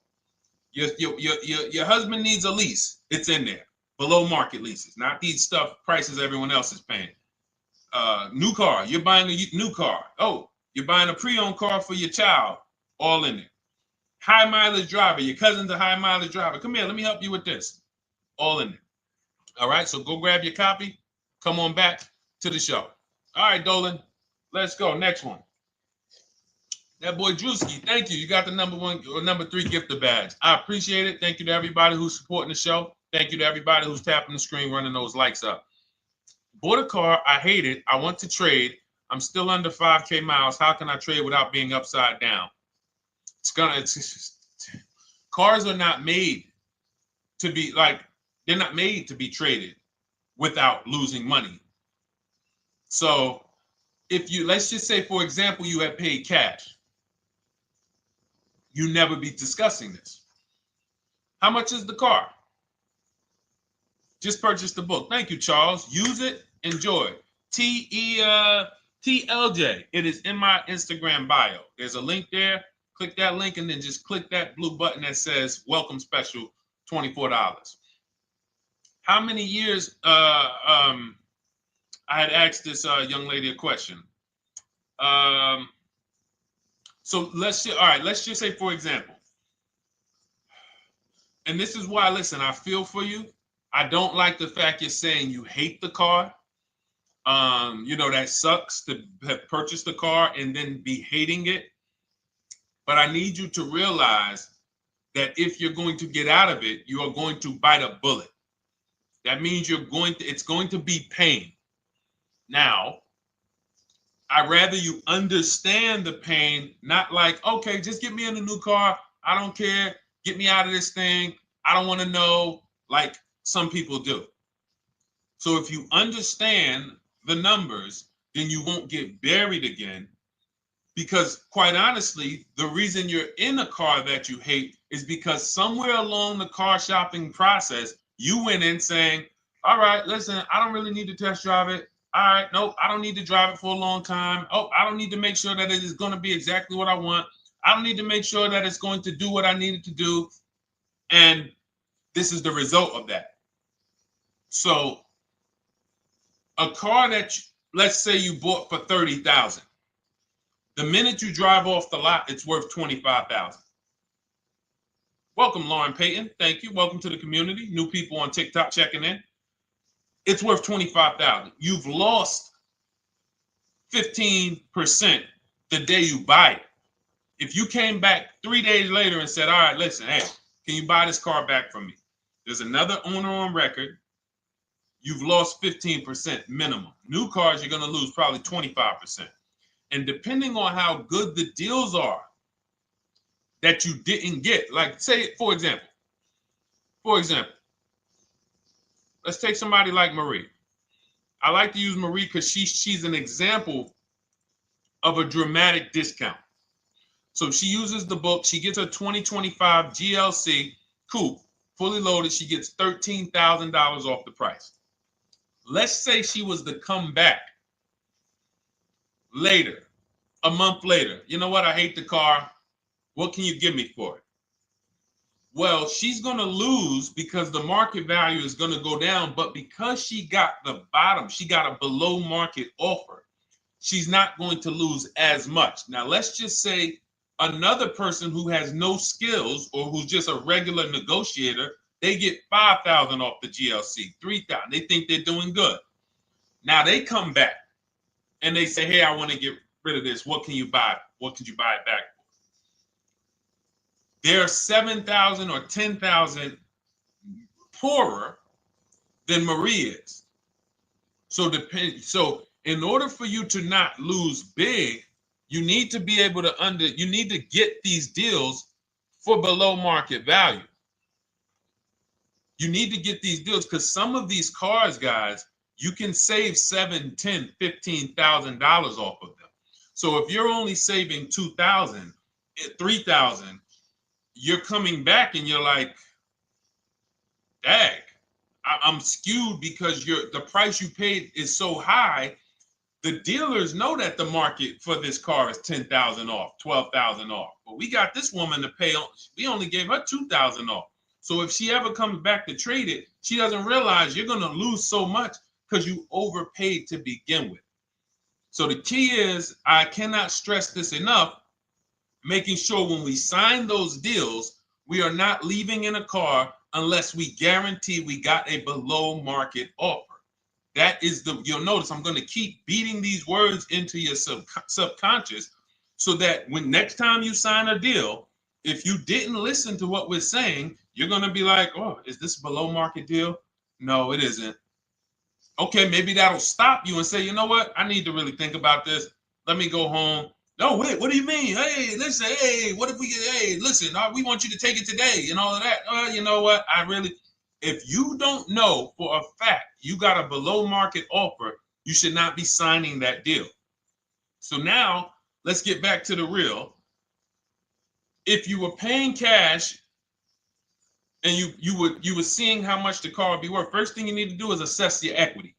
S1: Your husband needs a lease. It's in there. Below market leases, not these stuff prices everyone else is paying. New car. You're buying a new car. Oh, you're buying a pre-owned car for your child. All in there. High mileage driver. Your cousin's a high mileage driver. Come here. Let me help you with this. All in there. All right. So go grab your copy. Come on back to the show. All right, Dolan. Let's go. Next one. That boy Drewski, thank you. You got the number 1 or number 3 gifter badge. I appreciate it. Thank you to everybody who's supporting the show. Thank you to everybody who's tapping the screen, running those likes up. Bought a car. I hate it. I want to trade. I'm still under 5K miles. How can I trade without being upside down? Cars are not made to be they're not made to be traded without losing money. So let's just say, for example, you had paid cash. You never be discussing this. How much is the car? Just purchase the book. Thank you, Charles. Use it. Enjoy. TLJ. It is in my Instagram bio. There's a link there. Click that link and then just click that blue button that says welcome special, $24. How many years? I had asked this young lady a question. So let's just say, for example, and this is why, listen, I feel for you. I don't like the fact you're saying you hate the car. That sucks to have purchased the car and then be hating it. But I need you to realize that if you're going to get out of it, you are going to bite a bullet. That means it's going to be pain. Now, I'd rather you understand the pain, not like, okay, just get me in a new car. I don't care. Get me out of this thing. I don't want to know, like some people do. So if you understand the numbers, then you won't get buried again. Because quite honestly, the reason you're in a car that you hate is because somewhere along the car shopping process, you went in saying, all right, listen, I don't really need to test drive it. All right, nope, I don't need to drive it for a long time. Oh, I don't need to make sure that it is going to be exactly what I want. I don't need to make sure that it's going to do what I need it to do. And this is the result of that. So a car that, let's say you bought for $30,000. The minute you drive off the lot, it's worth $25,000. Welcome, Lauren Payton. Thank you. Welcome to the community. New people on TikTok checking in. It's worth $25,000. You've lost 15% the day you buy it. If you came back 3 days later and said, all right, listen, hey, can you buy this car back from me? There's another owner on record. You've lost 15% minimum. New cars, you're going to lose probably 25%. And depending on how good the deals are that you didn't get, like say, for example, let's take somebody like Marie. I like to use Marie because she's an example of a dramatic discount. So she uses the book. She gets her 2025 GLC coupe, fully loaded. She gets $13,000 off the price. Let's say she was to come back later, a month later. You know what? I hate the car. What can you give me for it? Well, she's going to lose because the market value is going to go down. But because she got the bottom, she got a below market offer, she's not going to lose as much. Now, let's just say another person who has no skills or who's just a regular negotiator, they get $5,000 off the GLC, $3,000. They think they're doing good. Now they come back and they say, hey, I want to get rid of this. What can you buy? What could you buy it back for? They're 7,000 or 10,000 poorer than Marie is. So in order for you to not lose big, you need to be able to you need to get these deals for below market value. You need to get these deals because some of these cars, guys, you can save $7,000, $10,000, $15,000 off of them. So if you're only saving 2,000, 3,000, you're coming back and you're like, dag, I'm skewed because the price you paid is so high. The dealers know that the market for this car is 10,000 off, 12,000 off. But we got this woman to pay, we only gave her 2,000 off. So if she ever comes back to trade it, she doesn't realize you're going to lose so much because you overpaid to begin with. So the key is, I cannot stress this enough, making sure when we sign those deals, we are not leaving in a car unless we guarantee we got a below market offer. That is you'll notice I'm going to keep beating these words into your subconscious so that when next time you sign a deal, if you didn't listen to what we're saying, you're going to be like, oh, is this a below market deal? No, it isn't. Okay, maybe that'll stop you and say, you know what? I need to really think about this. Let me go home. No, wait, what do you mean? Hey, listen, hey, what if we get, hey, listen, we want you to take it today and all of that. You know what? If you don't know for a fact you got a below market offer, you should not be signing that deal. So now let's get back to the real. If you were paying cash and you were seeing how much the car would be worth, first thing you need to do is assess your equity.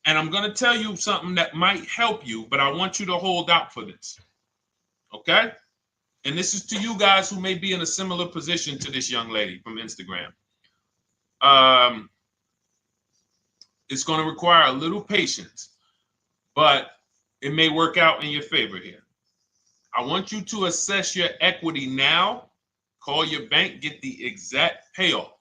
S1: And I'm going to tell you something that might help you, but I want you to hold out for this. Okay? And this is to you guys who may be in a similar position to this young lady from Instagram. It's going to require a little patience, but it may work out in your favor here. I want you to assess your equity now, call your bank, get the exact payoff.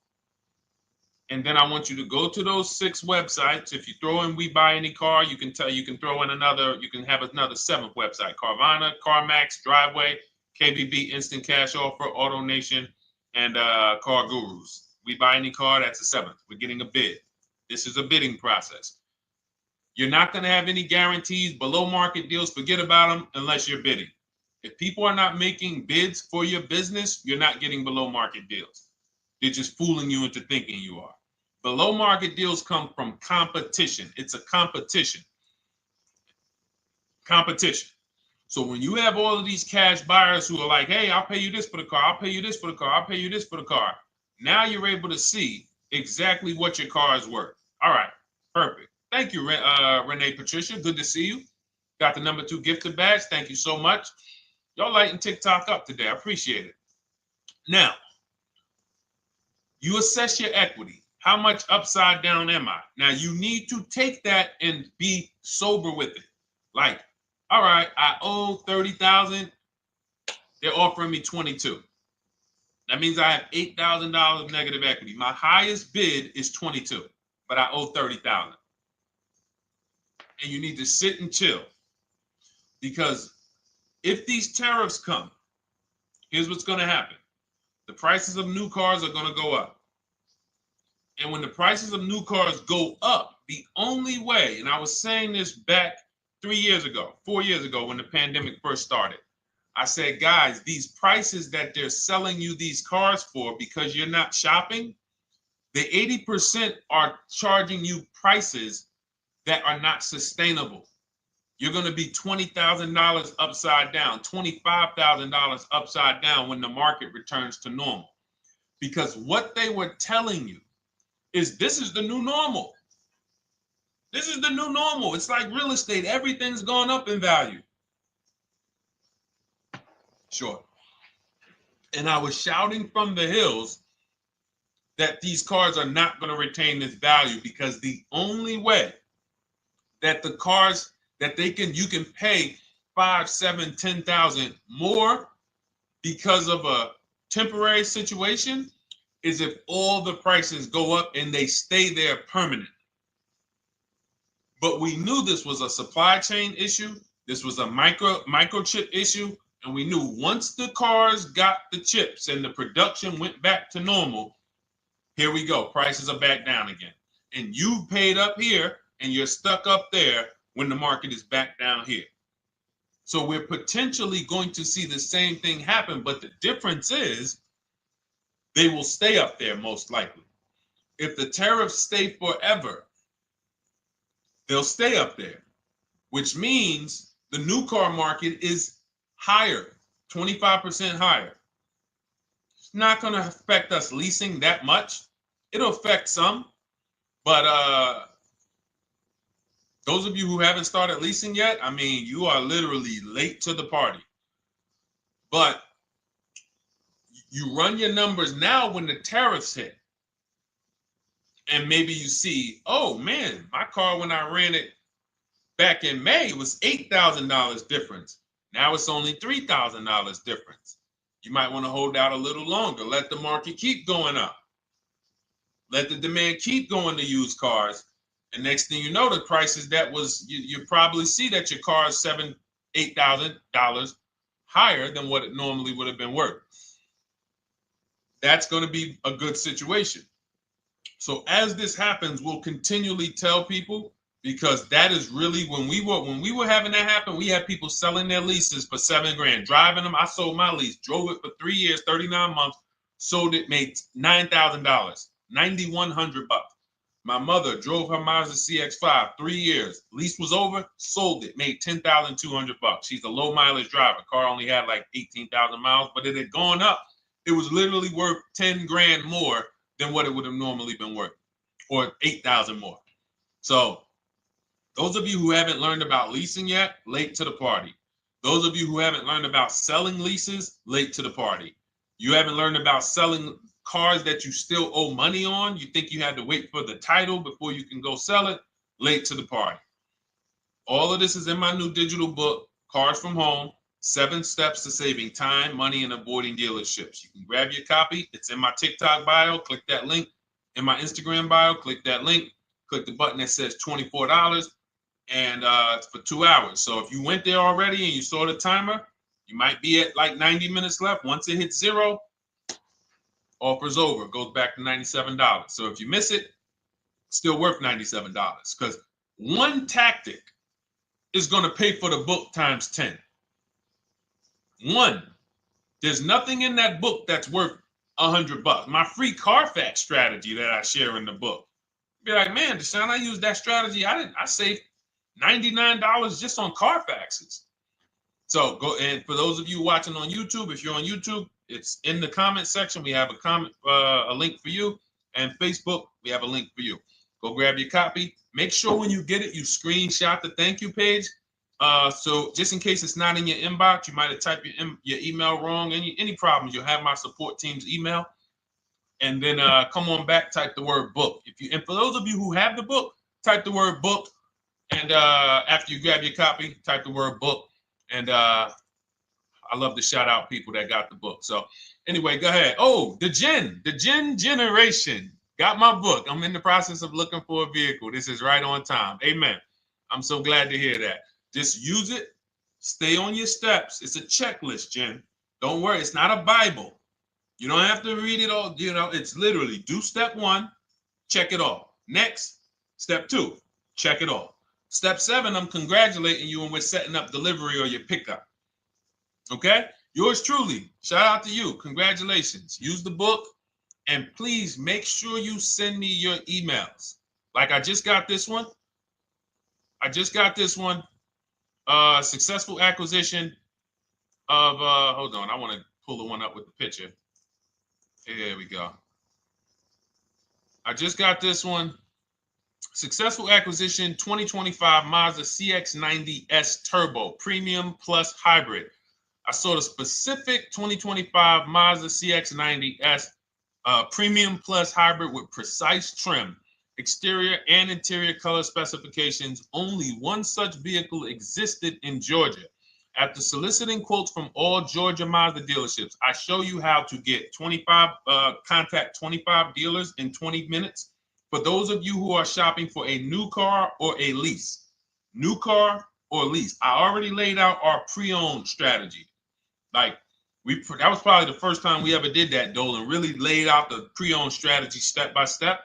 S1: And then I want you to go to those 6 websites. If you throw in We Buy Any Car, you can throw in you can have another 7th website: Carvana, CarMax, Driveway, KBB, Instant Cash Offer, AutoNation, and Car Gurus. We Buy Any Car, that's the 7th. We're getting a bid. This is a bidding process. You're not going to have any guarantees, below market deals, forget about them unless you're bidding. If people are not making bids for your business, you're not getting below market deals. They're just fooling you into thinking you are. Below market deals come from competition. It's a competition. Competition. So when you have all of these cash buyers who are like, hey, I'll pay you this for the car, I'll pay you this for the car, I'll pay you this for the car. Now you're able to see exactly what your car is worth. All right, perfect. Thank you, Renee Patricia. Good to see you. Got the number 2 gifted badge. Thank you so much. Y'all lighting TikTok up today. I appreciate it. Now, you assess your equity. How much upside down am I? Now, you need to take that and be sober with it. Like, all right, I owe 30,000. They're offering me 22. That means I have $8,000 of negative equity. My highest bid is 22, but I owe 30,000. And you need to sit and chill, because if these tariffs come, here's what's going to happen. The prices of new cars are going to go up. And when the prices of new cars go up, the only way, and I was saying this back 4 years ago, when the pandemic first started, I said, guys, these prices that they're selling you these cars for because you're not shopping, the 80% are charging you prices that are not sustainable. You're going to be $20,000 upside down, $25,000 upside down when the market returns to normal. Because what they were telling you is this is the new normal. This is the new normal. It's like real estate. Everything's gone up in value. Sure. And I was shouting from the hills that these cars are not going to retain this value, because the only way that the cars that you can pay 5, 7, 10,000 more because of a temporary situation is if all the prices go up and they stay there permanently. But we knew this was a supply chain issue. This was a microchip issue. And we knew once the cars got the chips and the production went back to normal, here we go. Prices are back down again. And you paid up here and you're stuck up there when the market is back down here. So we're potentially going to see the same thing happen, but the difference is they will stay up there most likely. If the tariffs stay forever, they'll stay up there. which means the new car market is higher, 25% higher. It's not going to affect us leasing that much. It'll affect some, but those of you who haven't started leasing yet, I mean, you are literally late to the party. But you run your numbers now when the tariffs hit. And maybe you see, oh man, my car when I ran it back in May was $8,000 difference. Now it's only $3,000 difference. You might want to hold out a little longer. Let the market keep going up. Let the demand keep going to used cars. And next thing you know, the prices that was, you probably see that your car is $7,000, $8,000 higher than what it normally would have been worth. That's going to be a good situation. So as this happens, we'll continually tell people, because that is really when we were having that happen, we had people selling their leases for $7,000, driving them. I sold my lease, drove it for 3 years, 39 months, sold it, made $9,000, $9,100. My mother drove her Mazda CX-5, 3 years, lease was over, sold it, made $10,200. She's a low mileage driver. Car only had like 18,000 miles, but it had gone up. It was literally worth $10,000 more than what it would have normally been worth, or 8,000 more. So those of you who haven't learned about leasing yet, late to the party. Those of you who haven't learned about selling leases, late to the party. You haven't learned about selling cars that you still owe money on. You think you had to wait for the title before you can go sell it, late to the party. All of this is in my new digital book, Cars from Home, 7 Steps to Saving Time, Money, and Avoiding Dealerships. You can grab your copy. It's in my TikTok bio. Click that link. In my Instagram bio, click that link. Click the button that says $24, and it's for 2 hours. So if you went there already and you saw the timer, you might be at like 90 minutes left. Once it hits 0, offer's over. It goes back to $97. So if you miss it, it's still worth $97, because one tactic is going to pay for the book times 10. One, there's nothing in that book that's worth $100. My free Carfax strategy that I share in the book. Be like, man, Deshone, I used that strategy. I saved $99 just on Carfaxes. So go, and for those of you watching on YouTube, if you're on YouTube, it's in the comment section. We have a link for you, and Facebook, we have a link for you. Go grab your copy. Make sure when you get it, you screenshot the thank you page. So just in case it's not in your inbox, you might have typed your email wrong. Any problems, you'll have my support team's email. And then come on back, type the word book. And for those of you who have the book, type the word book. And after you grab your copy, type the word book. And I love to shout out people that got the book. So anyway, go ahead. Oh, the Gen Generation got my book. I'm in the process of looking for a vehicle. This is right on time. Amen. I'm so glad to hear that. Just use it. Stay on your steps. It's a checklist, Jen. Don't worry. It's not a Bible. You don't have to read it all. You know, it's literally do step 1, check it off. Next, step 2, check it off. Step 7, I'm congratulating you and we're setting up delivery or your pickup. Okay? Yours truly. Shout out to you. Congratulations. Use the book, and please make sure you send me your emails. Like I just got this one. Successful acquisition of, hold on. I want to pull the one up with the picture. There we go. I just got this one. Successful acquisition 2025 Mazda CX-90S Turbo Premium Plus Hybrid. I saw the specific 2025 Mazda CX-90S Premium Plus Hybrid with precise trim, exterior and interior color specifications. Only one such vehicle existed in Georgia. After soliciting quotes from all Georgia Mazda dealerships, I show you how to get contact 25 dealers in 20 minutes. For those of you who are shopping for a new car or a lease, new car or lease, I already laid out our pre-owned strategy. Like that was probably the first time we ever did that, Dolan, really laid out the pre-owned strategy step by step.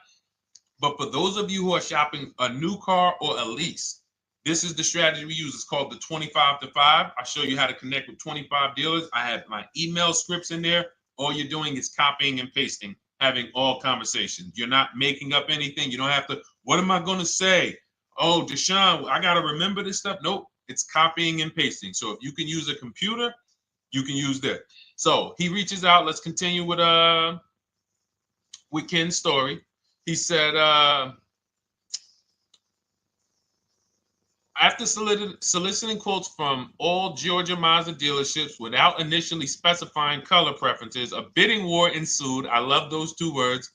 S1: But for those of you who are shopping a new car or a lease, this is the strategy we use. It's called the 25 to 5. I show you how to connect with 25 dealers. I have my email scripts in there. All you're doing is copying and pasting, having all conversations. You're not making up anything. You don't have to, what am I going to say? Oh, Deshone, I got to remember this stuff. Nope, it's copying and pasting. So if you can use a computer, you can use that. So he reaches out. Let's continue with Ken's story. He said, after soliciting quotes from all Georgia Mazda dealerships without initially specifying color preferences, a bidding war ensued. I love those two words.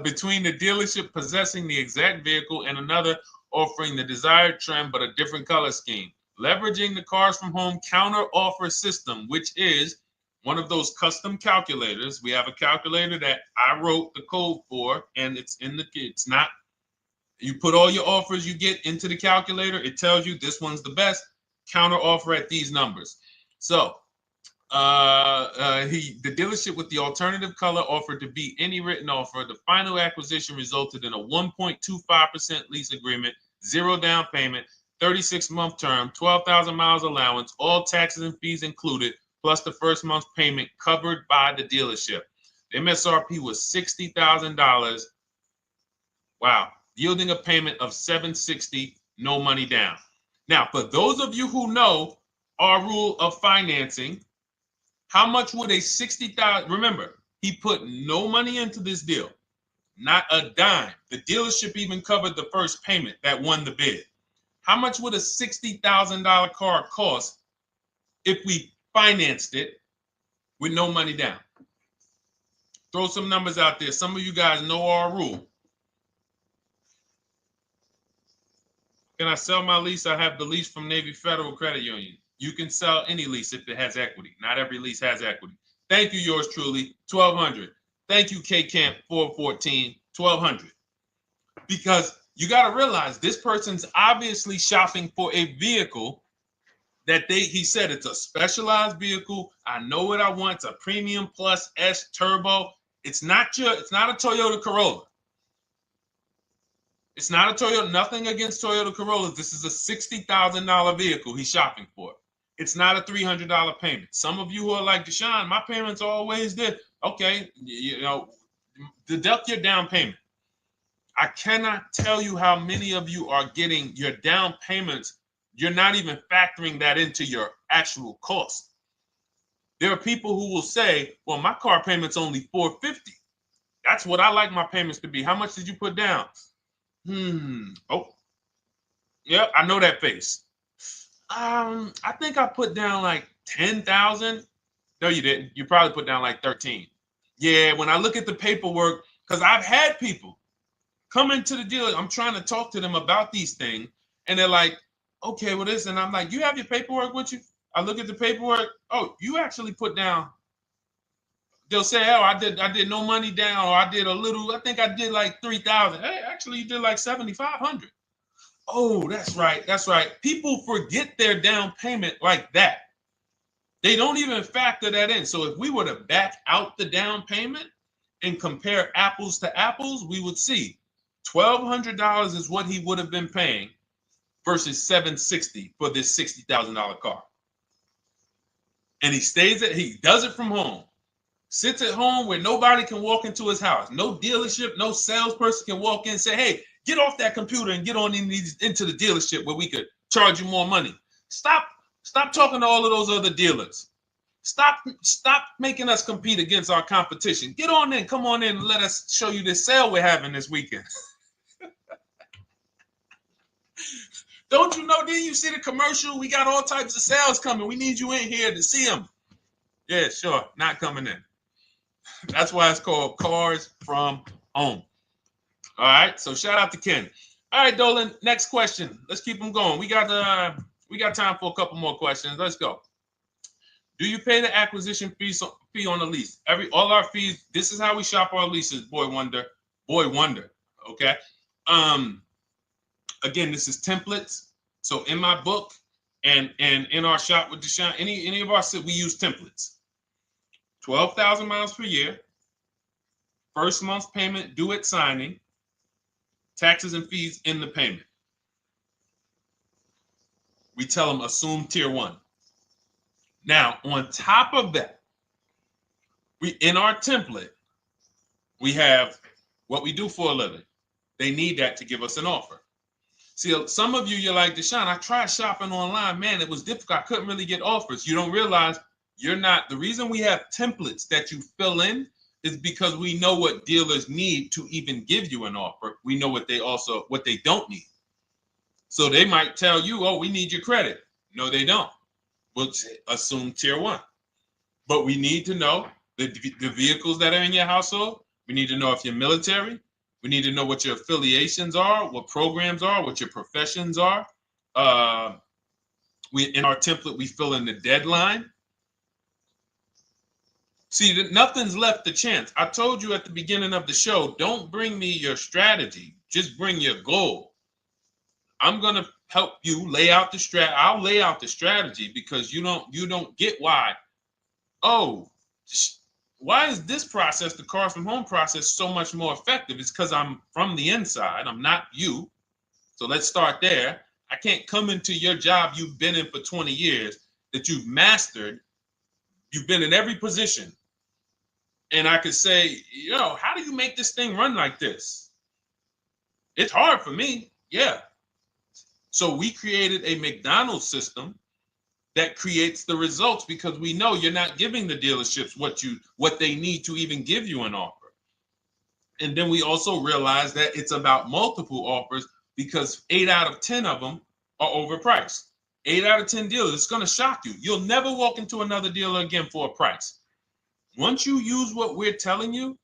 S1: Between the dealership possessing the exact vehicle and another offering the desired trim but a different color scheme. Leveraging the Cars from Home counter offer system, which is one of those custom calculators. We have a calculator that I wrote the code for, and it's not. You put all your offers you get into the calculator. It tells you this one's the best. Counter offer at these numbers. So the dealership with the alternative color offered to beat any written offer. The final acquisition resulted in a 1.25% lease agreement, 0 down payment, 36-month term, 12,000 miles allowance, all taxes and fees included, plus the first month's payment covered by the dealership. The MSRP was $60,000. Wow. Yielding a payment of $760, no money down. Now, for those of you who know our rule of financing, how much would a $60,000? Remember, he put no money into this deal, not a dime. The dealership even covered the first payment that won the bid. How much would a $60,000 car cost if we financed it with no money down? Throw some numbers out there. Some of you guys know our rule. Can I sell my lease? I have the lease from Navy Federal Credit Union. You can sell any lease if it has equity. Not every lease has equity. Thank you, yours truly, 1200. Thank you, K Camp 414, 1200. Because you got to realize this person's obviously shopping for a vehicle that he said it's a specialized vehicle. I know what I want. It's a premium plus S turbo. It's not a Toyota Corolla. It's not a Toyota, nothing against Toyota Corollas. This is a $60,000 vehicle he's shopping for. It's not a $300 payment. Some of you who are like, Deshone, my payments are always there. Okay, deduct your down payment. I cannot tell you how many of you are getting your down payments. You're not even factoring that into your actual cost. There are people who will say, well, my car payment's only $450. That's what I like my payments to be. How much did you put down? Oh, yep, I know that face. I think I put down like 10,000. No, you didn't. You probably put down like 13. Yeah, when I look at the paperwork, because I've had people come into the dealer. I'm trying to talk to them about these things, and they're like, okay, well, this, and I'm like, you have your paperwork with you? I look at the paperwork. Oh, you actually put down. They'll say, oh, I did no money down, or I did a little, I think I did like 3,000. Hey, actually you did like 7,500. Oh, that's right. People forget their down payment like that. They don't even factor that in. So if we were to back out the down payment and compare apples to apples, we would see $1,200 is what he would have been paying versus $760 for this $60,000 car. And he does it from home. Sits at home where nobody can walk into his house. No dealership, no salesperson can walk in and say, hey, get off that computer and get on into the dealership where we could charge you more money. Stop talking to all of those other dealers. Stop making us compete against our competition. Get on in, come on in and let us show you this sale we're having this weekend. Don't you know, didn't you see the commercial? We got all types of sales coming. We need you in here to see them. Yeah, sure, not coming in. That's why it's called Cars from Home. All right, so shout out to Ken. All right, Dolan, next question. Let's keep them going. We got time for a couple more questions. Let's go. Do you pay the acquisition fee on the lease? All our fees. This is how we shop our leases. Boy wonder. Okay. Again, this is templates. So in my book and in our shop with Deshone, any of our we use templates. 12,000 miles per year. First month's payment due at signing. Taxes and fees in the payment. We tell them assume tier 1. Now, on top of that, in our template, we have what we do for a living. They need that to give us an offer. See, some of you, you're like, Deshone, I tried shopping online. Man, it was difficult. I couldn't really get offers. You don't realize you're not. The reason we have templates that you fill in is because we know what dealers need to even give you an offer. We know what they don't need. So they might tell you, oh, we need your credit. No, they don't. We'll assume tier 1. But we need to know the vehicles that are in your household. We need to know if you're military. We need to know what your affiliations are, what programs are, what your professions are. In our template, we fill in the deadline. See, nothing's left to chance. I told you at the beginning of the show, don't bring me your strategy. Just bring your goal. I'm going to help you lay out the I'll lay out the strategy because you don't get why. Oh, why is this process, the Cars from Home process, so much more effective? It's because I'm from the inside. I'm not you. So let's start there. I can't come into your job you've been in for 20 years, that you've mastered. You've been in every position. And I could say, how do you make this thing run like this? It's hard for me. Yeah. So we created a McDonald's system that creates the results because we know you're not giving the dealerships what they need to even give you an offer. And then we also realize that it's about multiple offers because 8 out of 10 of them are overpriced. 8 out of 10 dealers, it's going to shock you. You'll never walk into another dealer again for a price. Once you use what we're telling you,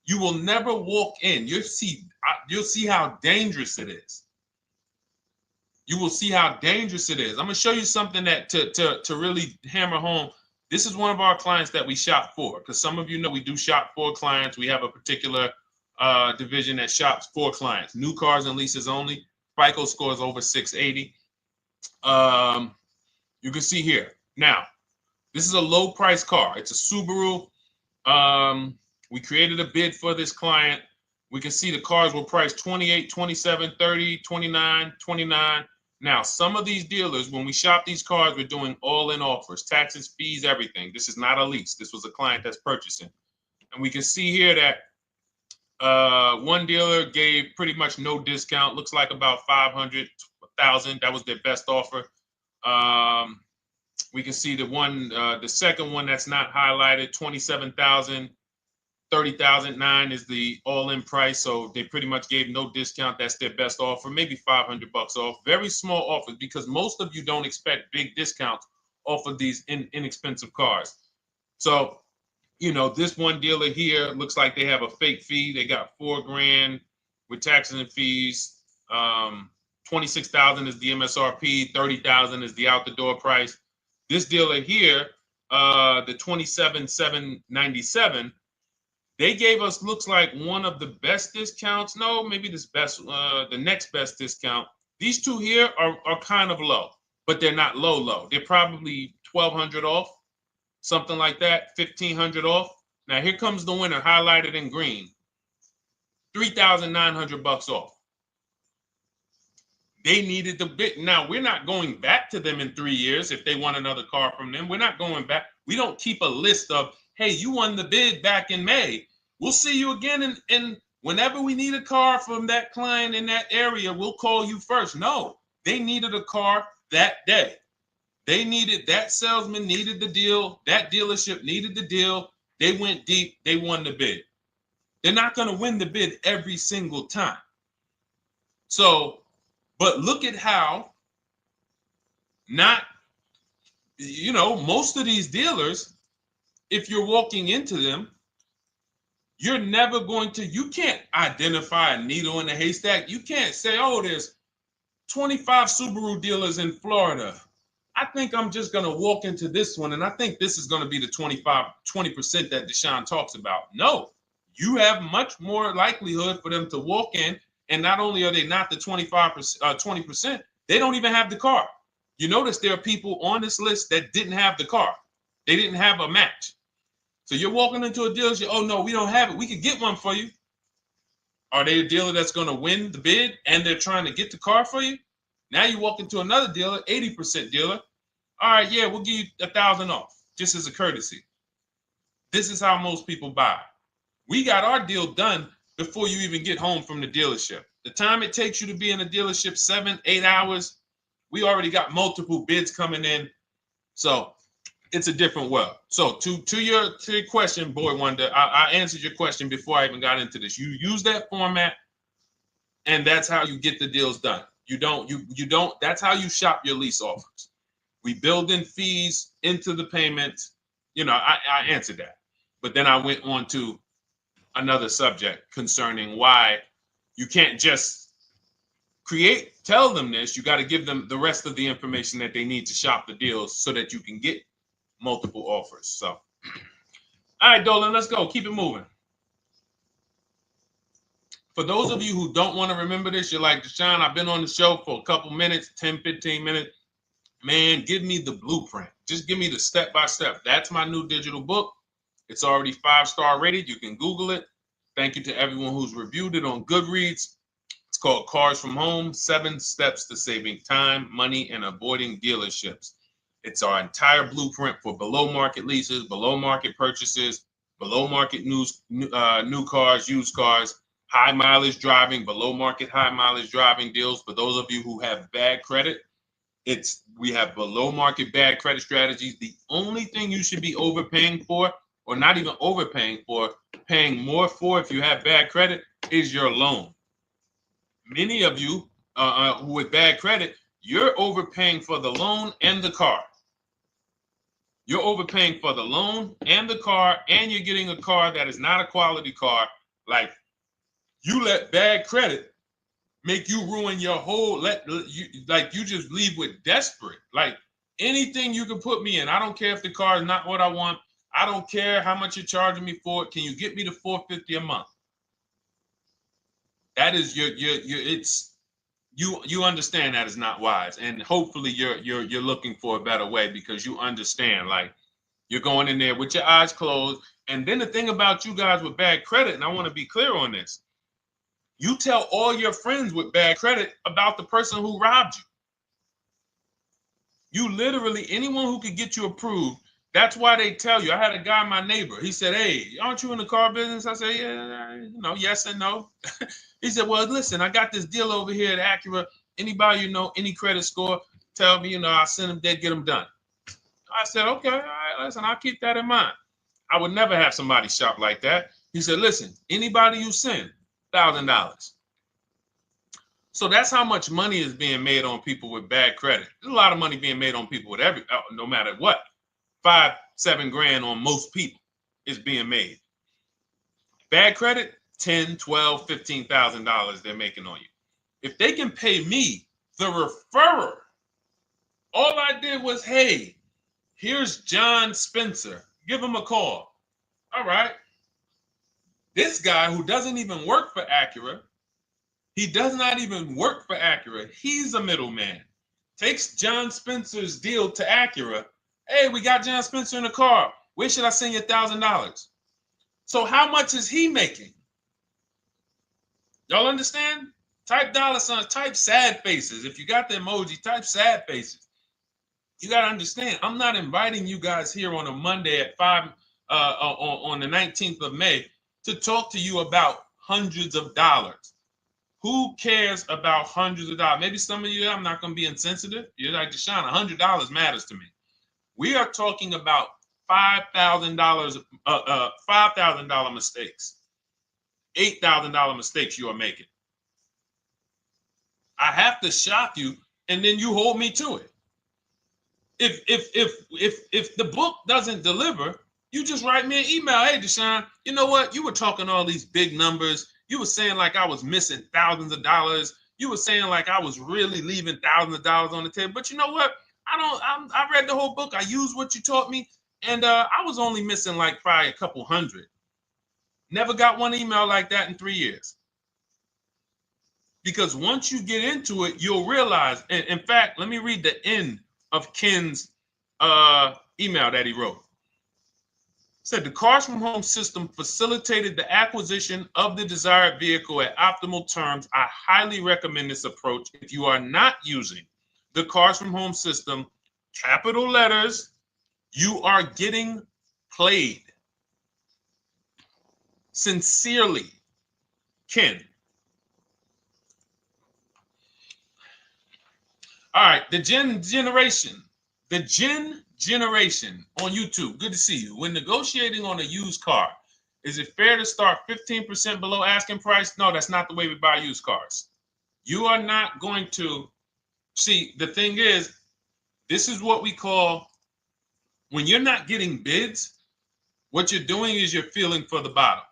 S1: you will never walk in. You'll see how dangerous it is. You will see how dangerous it is. I'm going to show you something that to really hammer home. This is one of our clients that we shop for, because some of you know we do shop for clients. We have a particular division that shops for clients. New cars and leases only. FICO score is over 680. You can see here. Now, this is a low price car. It's a Subaru. We created a bid for this client. We can see the cars were priced 28, 27, 30, 29, 29. Now, some of these dealers, when we shop these cars, we're doing all-in offers, taxes, fees, everything. This is not a lease. This was a client that's purchasing. And we can see here that one dealer gave pretty much no discount. Looks like about 500, 1,000. That was their best offer. We can see the second one that's not highlighted, 27,000. 30,009 is the all-in price, so they pretty much gave no discount. That's their best offer, maybe $500 off. Very small offers because most of you don't expect big discounts off of these inexpensive cars. So, this one dealer here looks like they have a fake fee. They got $4,000 with taxes and fees. 26,000 is the MSRP. 30,000 is the out the door price. This dealer here, the 27,797. They gave us, looks like, one of the best discounts. No, maybe the next best discount. These two here are kind of low, but they're not low. They're probably 1,200 off, something like that, 1,500 off. Now here comes the winner, highlighted in green, 3,900 off. They needed the bid. Now we're not going back to them in 3 years if they want another car from them. We're not going back. We don't keep a list of, hey, you won the bid back in May. We'll see you again. And whenever we need a car from that client in that area, we'll call you first. No, they needed a car that day. That salesman needed the deal. That dealership needed the deal. They went deep. They won the bid. They're not going to win the bid every single time. So, but look at how most of these dealers, if you're walking into them, you're never you can't identify a needle in the haystack. You can't say, oh, there's 25 Subaru dealers in Florida. I think I'm just going to walk into this one, and I think this is going to be the 20% that Deshone talks about. No, you have much more likelihood for them to walk in, and not only are they not the 20%, they don't even have the car. You notice there are people on this list that didn't have the car. They didn't have a match. So you're walking into a dealership, oh, no, we don't have it. We could get one for you. Are they a dealer that's going to win the bid and they're trying to get the car for you? Now you walk into another dealer, 80% dealer. All right, yeah, we'll give you 1,000 off, just as a courtesy. This is how most people buy. We got our deal done before you even get home from the dealership. The time it takes you to be in a dealership, 7-8 hours, we already got multiple bids coming in. So it's a different world. So to your question, Boy Wonder, I answered your question before I even got into this. You use that format, and that's how you get the deals done. You don't, that's how you shop your lease offers. We build in fees into the payments. You know, I answered that. But then I went on to another subject concerning why you can't just tell them this. You got to give them the rest of the information that they need to shop the deals so that you can get multiple offers. So, all right, Dolan, let's go. Keep it moving. For those of you who don't want to remember this, you're like, Deshone, I've been on the show for a couple minutes, 10, 15 minutes. Man, give me the blueprint. Just give me the step-by-step. That's my new digital book. It's already 5-star rated. You can Google it. Thank you to everyone who's reviewed it on Goodreads. It's called Cars from Home, 7 Steps to Saving Time, Money, and Avoiding Dealerships. It's our entire blueprint for below market leases, below market purchases, below market new cars, used cars, high mileage driving, below market high mileage driving deals. For those of you who have bad credit, we have below market bad credit strategies. The only thing you should be overpaying for, or not even overpaying for, paying more for if you have bad credit, is your loan. Many of you with bad credit, you're overpaying for the loan and the car. You're overpaying for the loan and the car, and you're getting a car that is not a quality car. Like, you let bad credit make you ruin your whole, you just leave with desperate. Like, anything you can put me in. I don't care if the car is not what I want. I don't care how much you're charging me for it. Can you get me to $450 a month? That is you understand that is not wise. And hopefully you're looking for a better way, because you understand, like, you're going in there with your eyes closed. And then the thing about you guys with bad credit, and I want to be clear on this, you tell all your friends with bad credit about the person who robbed you. You literally, anyone who could get you approved, that's why they tell you. I had a guy, my neighbor, he said, hey, aren't you in the car business? I said, yeah, yes and no. He said, well, listen, I got this deal over here at Acura. Anybody you know, any credit score, tell me, I'll send them there, get them done. I said, okay, all right, listen, I'll keep that in mind. I would never have somebody shop like that. He said, listen, anybody you send, $1,000. So that's how much money is being made on people with bad credit. There's a lot of money being made on people with no matter what. 5-7 grand on most people is being made. Bad credit, $10,000, $12,000, $15,000 they're making on you. If they can pay me, the referrer, all I did was, hey, here's John Spencer. Give him a call. All right. This guy who doesn't even work for Acura, he does not even work for Acura. He's a middleman. Takes John Spencer's deal to Acura. Hey, we got John Spencer in the car. Where should I send you $1,000? So how much is he making? Y'all understand? Type dollar signs, type sad faces. If you got the emoji, type sad faces. You got to understand, I'm not inviting you guys here on a Monday at 5 on the 19th of May to talk to you about hundreds of dollars. Who cares about hundreds of dollars? Maybe some of you, I'm not going to be insensitive. You're like, Deshone, $100 matters to me. We are talking about $5,000 mistakes, $8,000 mistakes you are making. I have to shock you, and then you hold me to it. If the book doesn't deliver, you just write me an email. Hey, Deshone, you know what? You were talking all these big numbers. You were saying like I was missing thousands of dollars. You were saying like I was really leaving thousands of dollars on the table. But you know what? I read the whole book. I used what you taught me. And I was only missing like probably a couple hundred. Never got one email like that in 3 years. Because once you get into it, you'll realize. And in fact, let me read the end of Ken's email that he wrote. Said the Cars from Home system facilitated the acquisition of the desired vehicle at optimal terms. I highly recommend this approach. If you are not using the Cars from Home system, capital letters, you are getting played. Sincerely, Ken. All right, the Gen Generation on YouTube. Good to see you. When negotiating on a used car, is it fair to start 15% below asking price? No, that's not the way we buy used cars. You are not going to see. The thing is, this is what we call, when you're not getting bids, what you're doing is you're feeling for the bottom.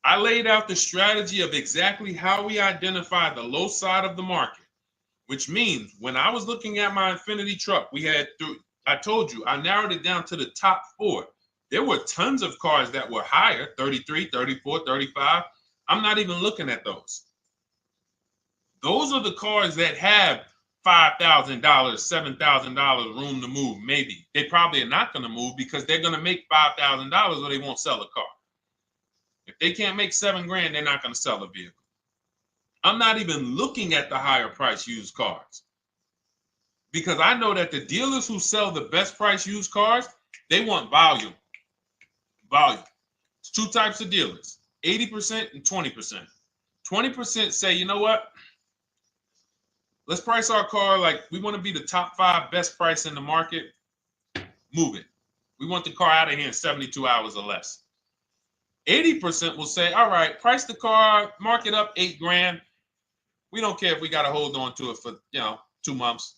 S1: I laid out the strategy of exactly how we identify the low side of the market, which means when I was looking at my Infinity truck, I told you, I narrowed it down to the top 4. There were tons of cars that were higher, 33, 34, 35. I'm not even looking at those. Those are the cars that have $5,000, $7,000 room to move. Maybe they probably are not going to move because they're going to make $5,000 or they won't sell a car. If they can't make $7,000, they're not going to sell a vehicle. I'm not even looking at the higher price used cars because I know that the dealers who sell the best price used cars, they want volume. Volume. It's 2 types of dealers, 80% and 20%. 20% say, you know what? Let's price our car like we want to be the top 5 best price in the market. Move it. We want the car out of here in 72 hours or less. 80% will say, all right, price the car, mark it up $8,000. We don't care if we got to hold on to it for 2 months.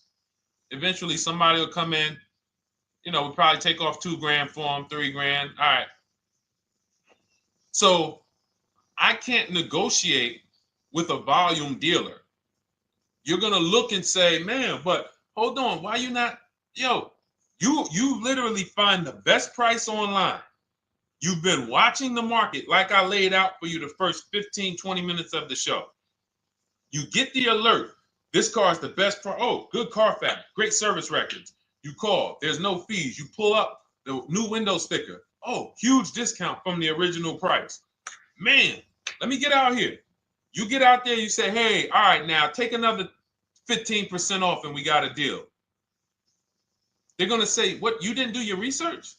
S1: Eventually, somebody will come in. We'll probably take off $2,000 for them, $3,000. All right. So I can't negotiate with a volume dealer. You're gonna look and say, man, but hold on, why you not? You literally find the best price online. You've been watching the market like I laid out for you the first 15, 20 minutes of the show. You get the alert. This car is the best price. Oh, good Carfax, great service records. You call, there's no fees. You pull up the new window sticker. Oh, huge discount from the original price. Man, let me get out here. You get out there, you say, hey, all right, now take another 15% off and we got a deal. They're going to say, what, you didn't do your research?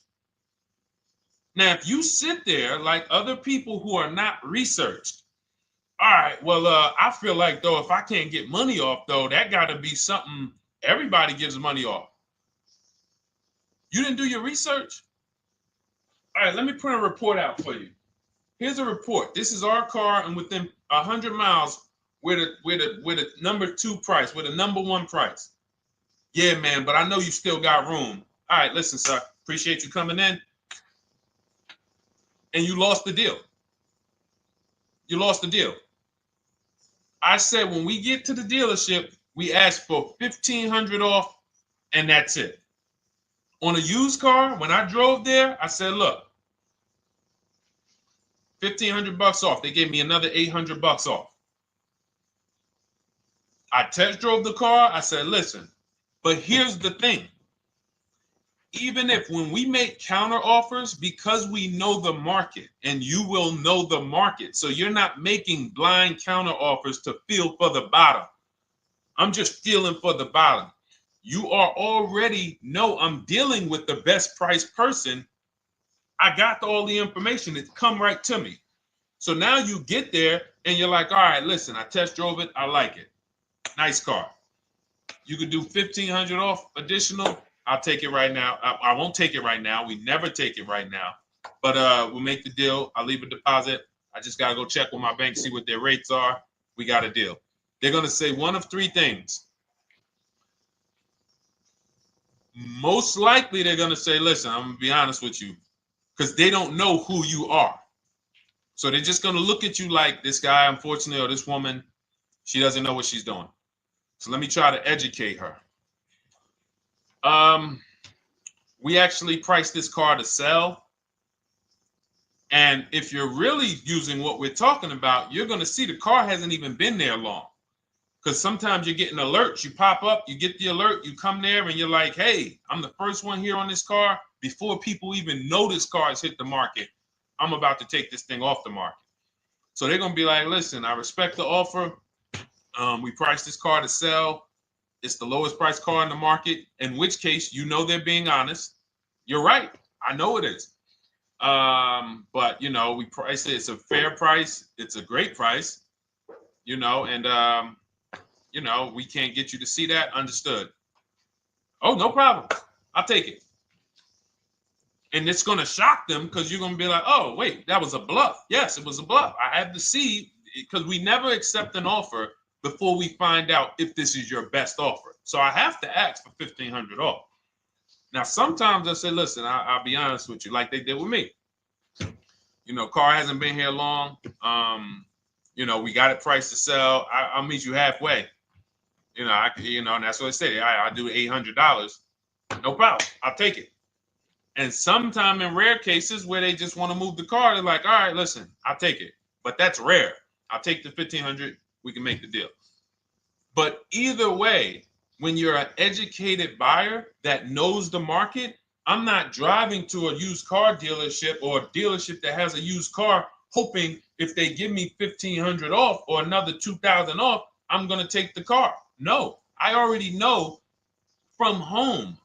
S1: Now, if you sit there like other people who are not researched, all right, well, I feel like, though, if I can't get money off, though, that got to be something everybody gives money off. You didn't do your research? All right, let me print a report out for you. Here's a report. This is our car, and within 100 miles, we're the number 2 price, we're the number 1 price. Yeah, man, but I know you still got room. All right, listen, sir, appreciate you coming in. And you lost the deal. You lost the deal. I said when we get to the dealership, we ask for $1,500 off, and that's it. On a used car, when I drove there, I said, look, $1,500 off. They gave me another $800 off. I test drove the car. I said, listen, but here's the thing. Even if when we make counter offers, because we know the market, and you will know the market, so you're not making blind counter offers to feel for the bottom. I'm just feeling for the bottom. You are already know I'm dealing with the best price person. I got all the information. It's come right to me. So now you get there and you're like, all right, listen, I test drove it. I like it. Nice car. You could do $1,500 off additional. I'll take it right now. I won't take it right now. We never take it right now. But we'll make the deal. I'll leave a deposit. I just got to go check with my bank, see what their rates are. We got a deal. They're going to say one of 3 things. Most likely they're going to say, listen, I'm going to be honest with you, because they don't know who you are. So they're just going to look at you like this guy, unfortunately, or this woman, she doesn't know what she's doing. So let me try to educate her. We actually priced this car to sell. And if you're really using what we're talking about, you're going to see the car hasn't even been there long. Because sometimes you're getting alerts. You pop up, you get the alert, you come there, and you're like, hey, I'm the first one here on this car. Before people even know this car has hit the market, I'm about to take this thing off the market. So they're going to be like, listen, I respect the offer. We priced this car to sell. It's the lowest price car in the market, in which case, they're being honest. You're right. I know it is. But, we price it. It's a fair price. It's a great price, and, you know, we can't get you to see that. Understood. Oh, no problem. I'll take it. And it's going to shock them because you're going to be like, oh, wait, that was a bluff. Yes, it was a bluff. I had to see, because we never accept an offer before we find out if this is your best offer. So I have to ask for $1,500 off. Now, sometimes I say, listen, I'll be honest with you, like they did with me. You know, car hasn't been here long. You know, we got it priced to sell. I'll meet you halfway. You know, and that's what I say. I'll do $800. No problem. I'll take it. And sometime in rare cases where they just want to move the car, they're like, all right, listen, I'll take it. But that's rare. I'll take the $1,500. We can make the deal. But either way, when you're an educated buyer that knows the market, I'm not driving to a used car dealership or a dealership that has a used car hoping if they give me $1,500 off or another $2,000 off, I'm going to take the car. No, I already know from home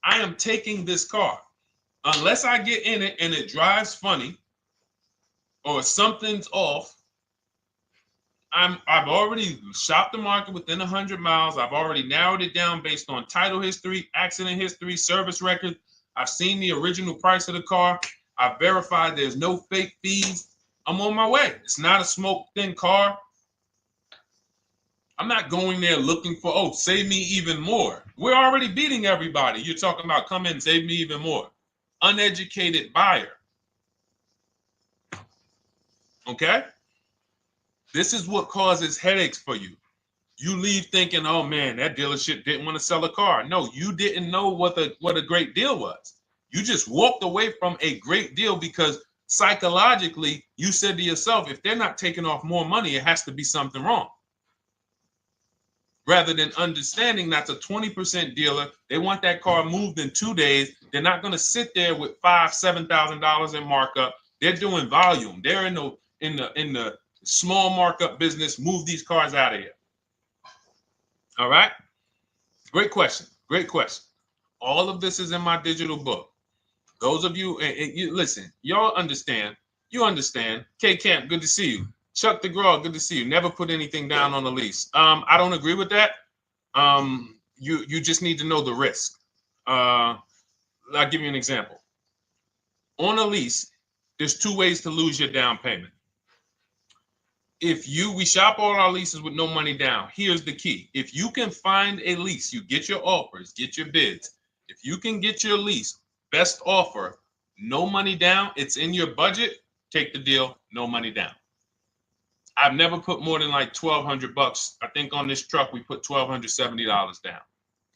S1: I am taking this car. Unless I get in it and it drives funny or something's off, I've already shopped the market within 100 miles. I've already narrowed it down based on title history, accident history, service record. I've seen the original price of the car. I've verified there's no fake fees. I'm on my way. It's not a smoke thin car. I'm not going there looking for, oh, save me even more. We're already beating everybody. You're talking about come in, save me even more. Uneducated buyer. Okay? This is what causes headaches for you. You leave thinking, oh man, that dealership didn't want to sell a car. No, you didn't know what a great deal was. You just walked away from a great deal because psychologically you said to yourself, if they're not taking off more money, it has to be something wrong. Rather than understanding that's a 20% dealer, they want that car moved in 2 days. They're not going to sit there with $5,000, $7,000 in markup. They're doing volume. They're in the small markup business. Move these cars out of here. All right. Great question. Great question. All of this is in my digital book. Those of you, and you listen, y'all understand. You understand. K Camp, good to see you. Chuck DeGraw, good to see you. Never put anything down on the lease. I don't agree with that. You just need to know the risk. I'll give you an example. On a lease, there's 2 ways to lose your down payment. We shop all our leases with no money down. Here's the key. If you can find a lease, you get your offers, get your bids. If you can get your lease, best offer, no money down, it's in your budget, take the deal, no money down. I've never put more than like $1,200. I think on this truck, we put $1,270 down.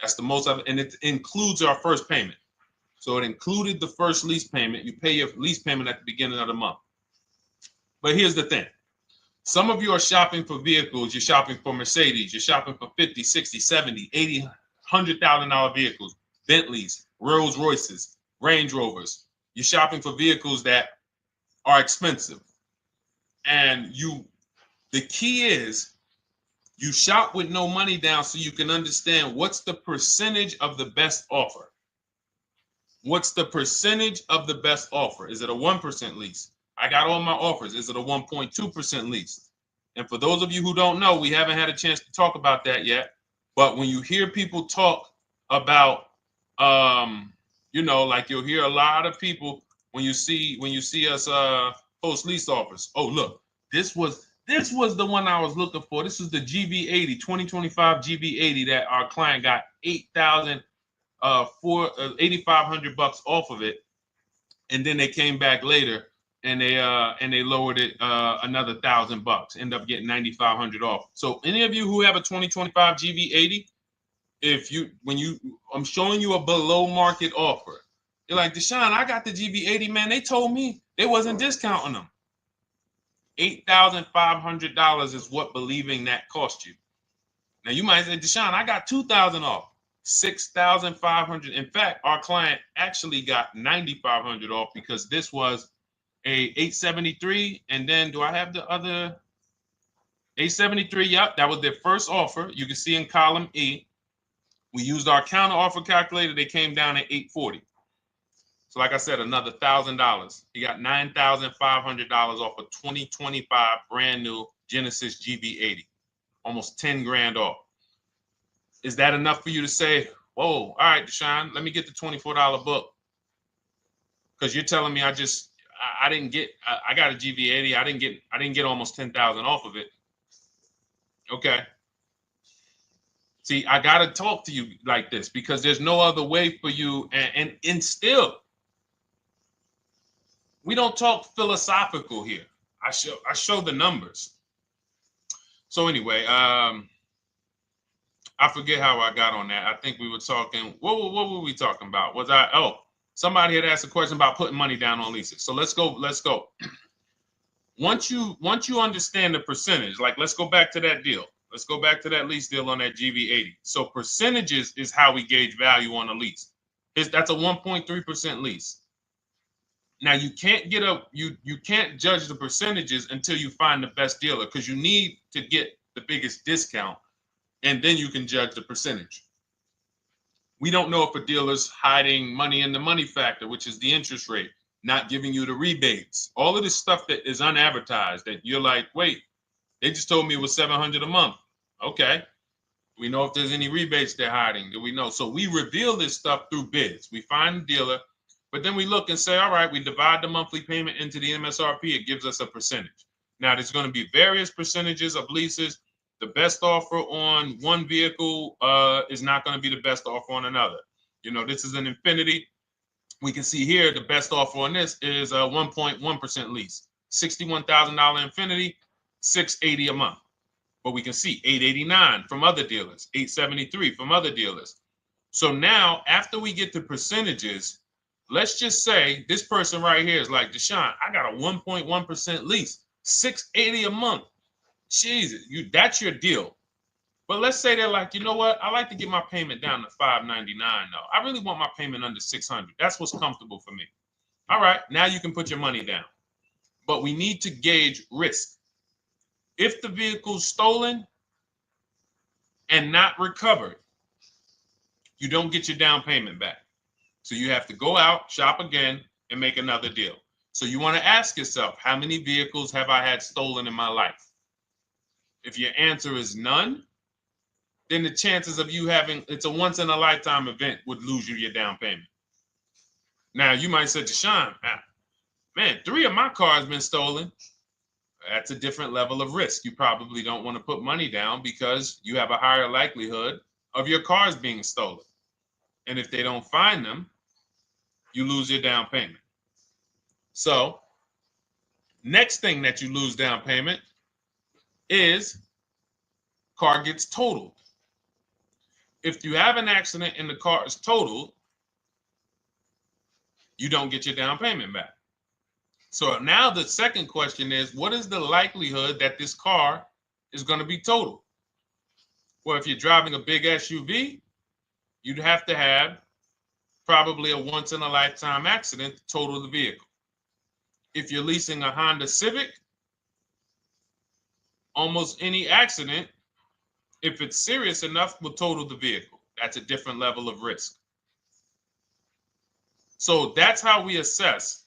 S1: That's the most of it. And it includes our first payment. So it included the first lease payment. You pay your lease payment at the beginning of the month. But here's the thing. Some of you are shopping for vehicles. You're shopping for Mercedes. You're shopping for 50, 60, 70, 80, $100,000 vehicles, Bentleys, Rolls Royces, Range Rovers. You're shopping for vehicles that are expensive. And the key is you shop with no money down so you can understand what's the percentage of the best offer. What's the percentage of the best offer? Is it a 1% lease? I got all my offers. Is it a 1.2% lease? And for those of you who don't know, we haven't had a chance to talk about that yet. But when you hear people talk about, like you'll hear a lot of people when you see us post lease offers. Oh, look, this was the one I was looking for. This is the GV80, 2025 GV80 that our client got $8,500 off of it, and then they came back later and they lowered it another $1,000. End up getting $9,500 off. So any of you who have a 2025 GV80, I'm showing you a below market offer. You're like, Deshone, I got the GV80, man. They told me they wasn't discounting them. $8,500 is what believing that cost you. Now you might say, Deshone, I got $2,000 off. $6,500. In fact, our client actually got $9,500 off because this was a 873. And then do I have the other 873? Yep, that was their first offer. You can see in column E. We used our counter offer calculator. They came down at 840. So like I said, another $1,000. He got $9,500 off a 2025 brand new Genesis GV80. almost 10 grand off. Is that enough for you to say, whoa, all right, Deshone, let me get the $24 book? Because you're telling me I didn't get, I got a GV80. I didn't get almost 10,000 off of it. Okay. See, I got to talk to you like this because there's no other way for you. And still, we don't talk philosophical here. I show the numbers. So anyway, I forget how I got on that. I think we were talking, what were we talking about? Somebody had asked a question about putting money down on leases. So let's go. Once you understand the percentage, like let's go back to that deal. Let's go back to that lease deal on that GV80. So percentages is how we gauge value on a lease. That's a 1.3% lease. Now you can't you can't judge the percentages until you find the best dealer, because you need to get the biggest discount, and then you can judge the percentage. We don't know if a dealer's hiding money in the money factor, which is the interest rate, not giving you the rebates, all of this stuff that is unadvertised that you're like, wait, they just told me it was $700 a month. Okay. We know if there's any rebates they're hiding. Do we know? So we reveal this stuff through bids. We find the dealer, but then we look and say, all right, we divide the monthly payment into the MSRP. It gives us a percentage. Now, there's going to be various percentages of leases. The best offer on one vehicle is not going to be the best offer on another. You know, this is an Infinity. We can see here the best offer on this is a 1.1% lease. $61,000 Infinity, $680 a month. But we can see $889 from other dealers, $873 from other dealers. So now, after we get the percentages, let's just say this person right here is like, Deshone, I got a 1.1% lease, $680 a month. Jesus, that's your deal. But let's say they're like, you know what? I like to get my payment down to $599 though. I really want my payment under $600. That's what's comfortable for me. All right, now you can put your money down. But we need to gauge risk. If the vehicle's stolen and not recovered, you don't get your down payment back. So you have to go out, shop again, and make another deal. So you want to ask yourself, how many vehicles have I had stolen in my life? If your answer is none, then the chances of you having, it's a once in a lifetime event, would lose you your down payment. Now you might say, Deshone, man, 3 of my cars been stolen. That's a different level of risk. You probably don't want to put money down because you have a higher likelihood of your cars being stolen. And if they don't find them, you lose your down payment. So next thing that you lose down payment is car gets totaled. If you have an accident and the car is totaled, you don't get your down payment back. So now the second question is, what is the likelihood that this car is going to be totaled? Well, if you're driving a big SUV, you'd have to have probably a once in a lifetime accident to total the vehicle. If you're leasing a Honda Civic, almost any accident, if it's serious enough, will total the vehicle. That's a different level of risk. So that's how we assess.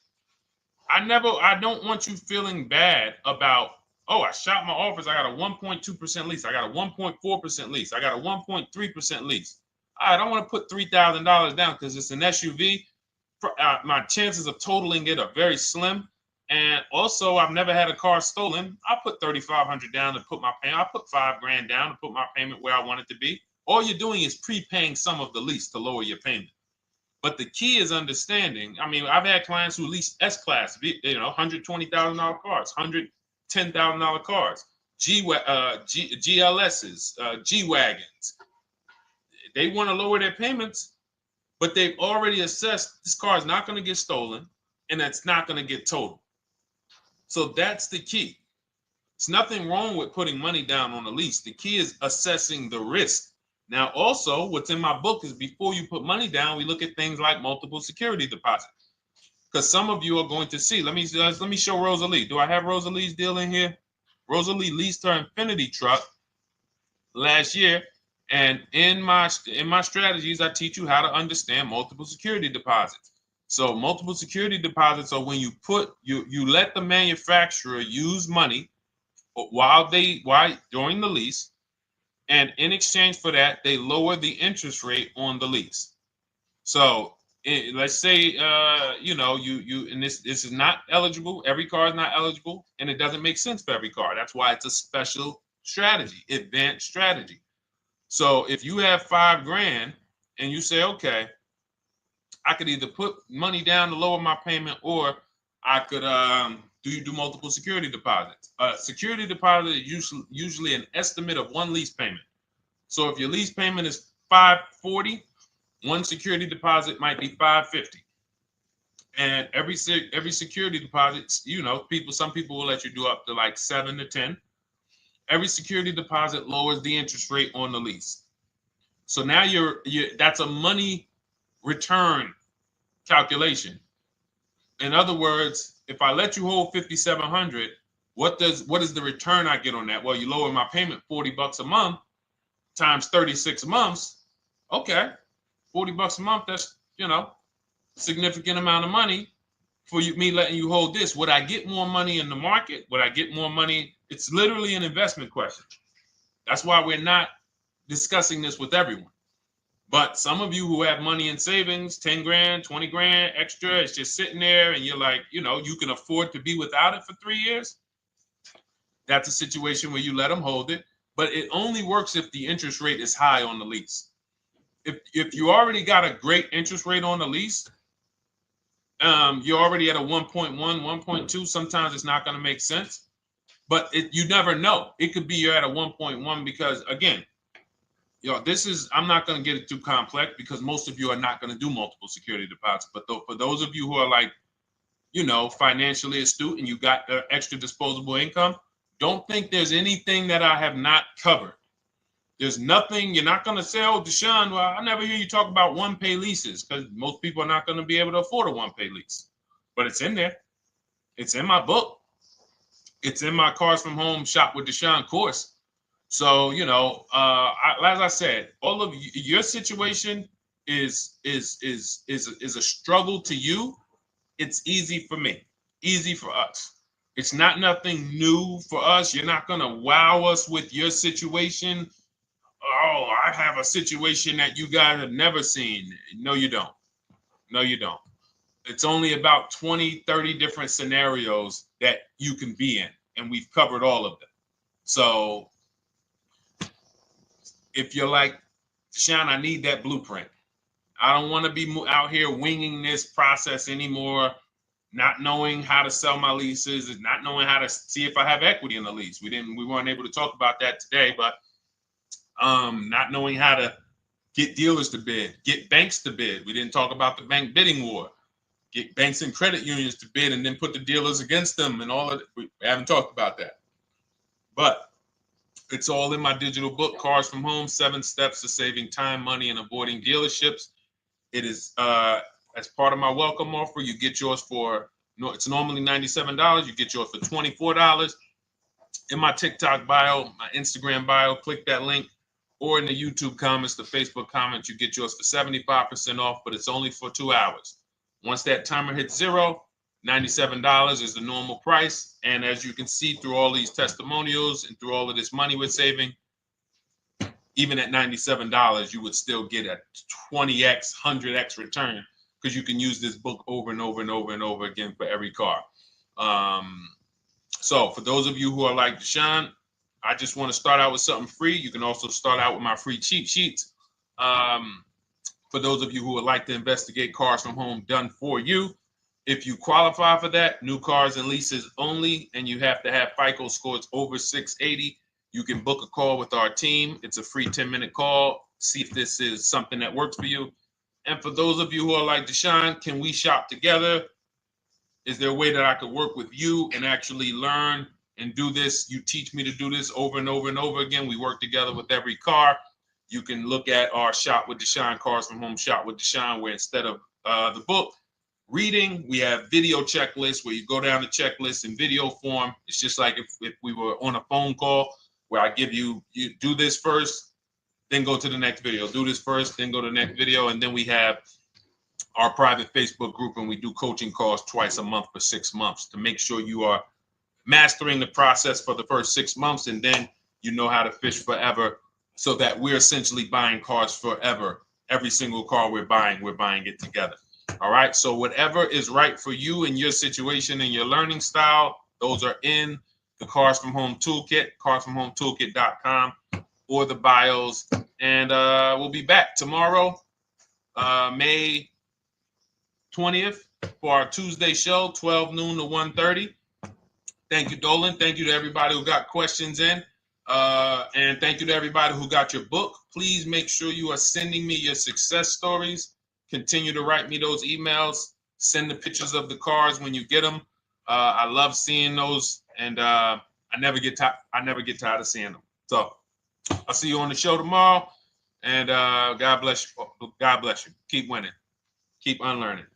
S1: I don't want you feeling bad about, oh, I shot my office, I got a 1.2% lease, I got a 1.4% lease, I got a 1.3% lease. I don't want to put $3,000 down because it's an SUV. My chances of totaling it are very slim. And also, I've never had a car stolen. I put $3,500 down to put my payment. I put $5,000 down to put my payment where I want it to be. All you're doing is prepaying some of the lease to lower your payment. But the key is understanding. I mean, I've had clients who lease S-Class, $120,000 cars, $110,000 cars, GLSs, G-Wagons. They want to lower their payments, but they've already assessed this car is not going to get stolen and it's not going to get totaled. So that's the key. There's nothing wrong with putting money down on a lease. The key is assessing the risk. Now, also, what's in my book is before you put money down, we look at things like multiple security deposits. Because some of you are going to see, let me show Rosalie. Do I have Rosalie's deal in here? Rosalie leased her Infinity truck last year. And in my strategies, I teach you how to understand multiple security deposits. So multiple security deposits are when you let the manufacturer use money during the lease And in exchange for that, they lower the interest rate on the lease. So let's say, and this is not eligible. Every car is not eligible, and it doesn't make sense for every car. That's why it's a special strategy, advanced strategy. So if you have $5,000 and you say, okay, I could either put money down to lower my payment, or I could do multiple security deposits. Security deposit is usually an estimate of one lease payment. So if your lease payment is $540, one security deposit might be $550. And every security deposit, some people will let you do up to like 7 to 10. Every security deposit lowers the interest rate on the lease. So now that's a money return calculation. In other words, if I let you hold $5,700, what is the return I get on that? Well, you lower my payment $40 a month times 36 months. Okay, $40 a month. That's significant amount of money for me letting you hold this. Would I get more money in the market? Would I get more money? It's literally an investment question. That's why we're not discussing this with everyone. But some of you who have money in savings, 10 grand, 20 grand extra, it's just sitting there, and you're like, you can afford to be without it for 3 years. That's a situation where you let them hold it, but it only works if the interest rate is high on the lease. If you already got a great interest rate on the lease, you're already at a 1.1, 1.2. Sometimes it's not going to make sense, but you never know. It could be you're at a 1.1 because, again, I'm not going to get it too complex because most of you are not going to do multiple security deposits. But for those of you who are like, financially astute and you got extra disposable income, don't think there's anything that I have not covered. There's nothing. You're not going to say, oh, Deshone, well, I never hear you talk about one-pay leases, because most people are not going to be able to afford a one-pay lease. But it's in there. It's in my book. It's in my Cars from Home Shop with Deshone course. So, as I said, all of your situation is a struggle to you. It's easy for me, easy for us. It's nothing new for us. You're not going to wow us with your situation. Oh, I have a situation that you guys have never seen. No, you don't. No, you don't. It's only about 20, 30 different scenarios that you can be in, and we've covered all of them. So if you're like, Deshone, I need that blueprint. I don't want to be out here winging this process anymore, not knowing how to sell my leases and not knowing how to see if I have equity in the lease. We weren't able to talk about that today, but not knowing how to get dealers to bid, get banks to bid. We didn't talk about the bank bidding war. Get banks and credit unions to bid and then put the dealers against them and all of it. We haven't talked about that. But it's all in my digital book, Cars from Home, 7 Steps to Saving Time, Money, and Avoiding Dealerships. It is as part of my welcome offer. You get yours it's normally $97. You get yours for $24. In my TikTok bio, my Instagram bio, click that link, or in the YouTube comments, the Facebook comments, you get yours for 75% off, but it's only for 2 hours. Once that timer hits 0, $97 is the normal price. And as you can see through all these testimonials and through all of this money we're saving, even at $97, you would still get a 20x, 100x return, because you can use this book over and over and over and over again for every car. So for those of you who are like, Deshone, I just want to start out with something free, you can also start out with my free cheat sheets. For those of you who would like to investigate Cars from Home done for you, if you qualify for that, new cars and leases only, and you have to have FICO scores over 680, you can book a call with our team. It's a free 10-minute call. See if this is something that works for you. And for those of you who are like, Deshone, can we shop together? Is there a way that I could work with you and actually learn and do this? You teach me to do this over and over and over again. We work together with every car. You can look at our Shop with Deshone, Cars from Home Shop with Deshone, where instead of the book reading, we have video checklists where you go down the checklist in video form. It's just like if we were on a phone call, where I give you do this first, then go to the next video. Do this first, then go to the next video. And then we have our private Facebook group, and we do coaching calls twice a month for 6 months to make sure you are mastering the process for the first 6 months, and then you know how to fish forever so that we're essentially buying cars forever. Every single car we're buying it together. All right. So whatever is right for you and your situation and your learning style, those are in the Cars from Home Toolkit, carsfromhometoolkit.com, or the bios. And we'll be back tomorrow, May 20th, for our Tuesday show, 12 noon to 1:30. Thank you, Dolan. Thank you to everybody who got questions in. And thank you to everybody who got your book. Please make sure you are sending me your success stories. Continue to write me those emails. Send the pictures of the cars when you get them. I love seeing those, and I never get tired of seeing them. So I'll see you on the show tomorrow. And God bless you. God bless you. Keep winning. Keep unlearning.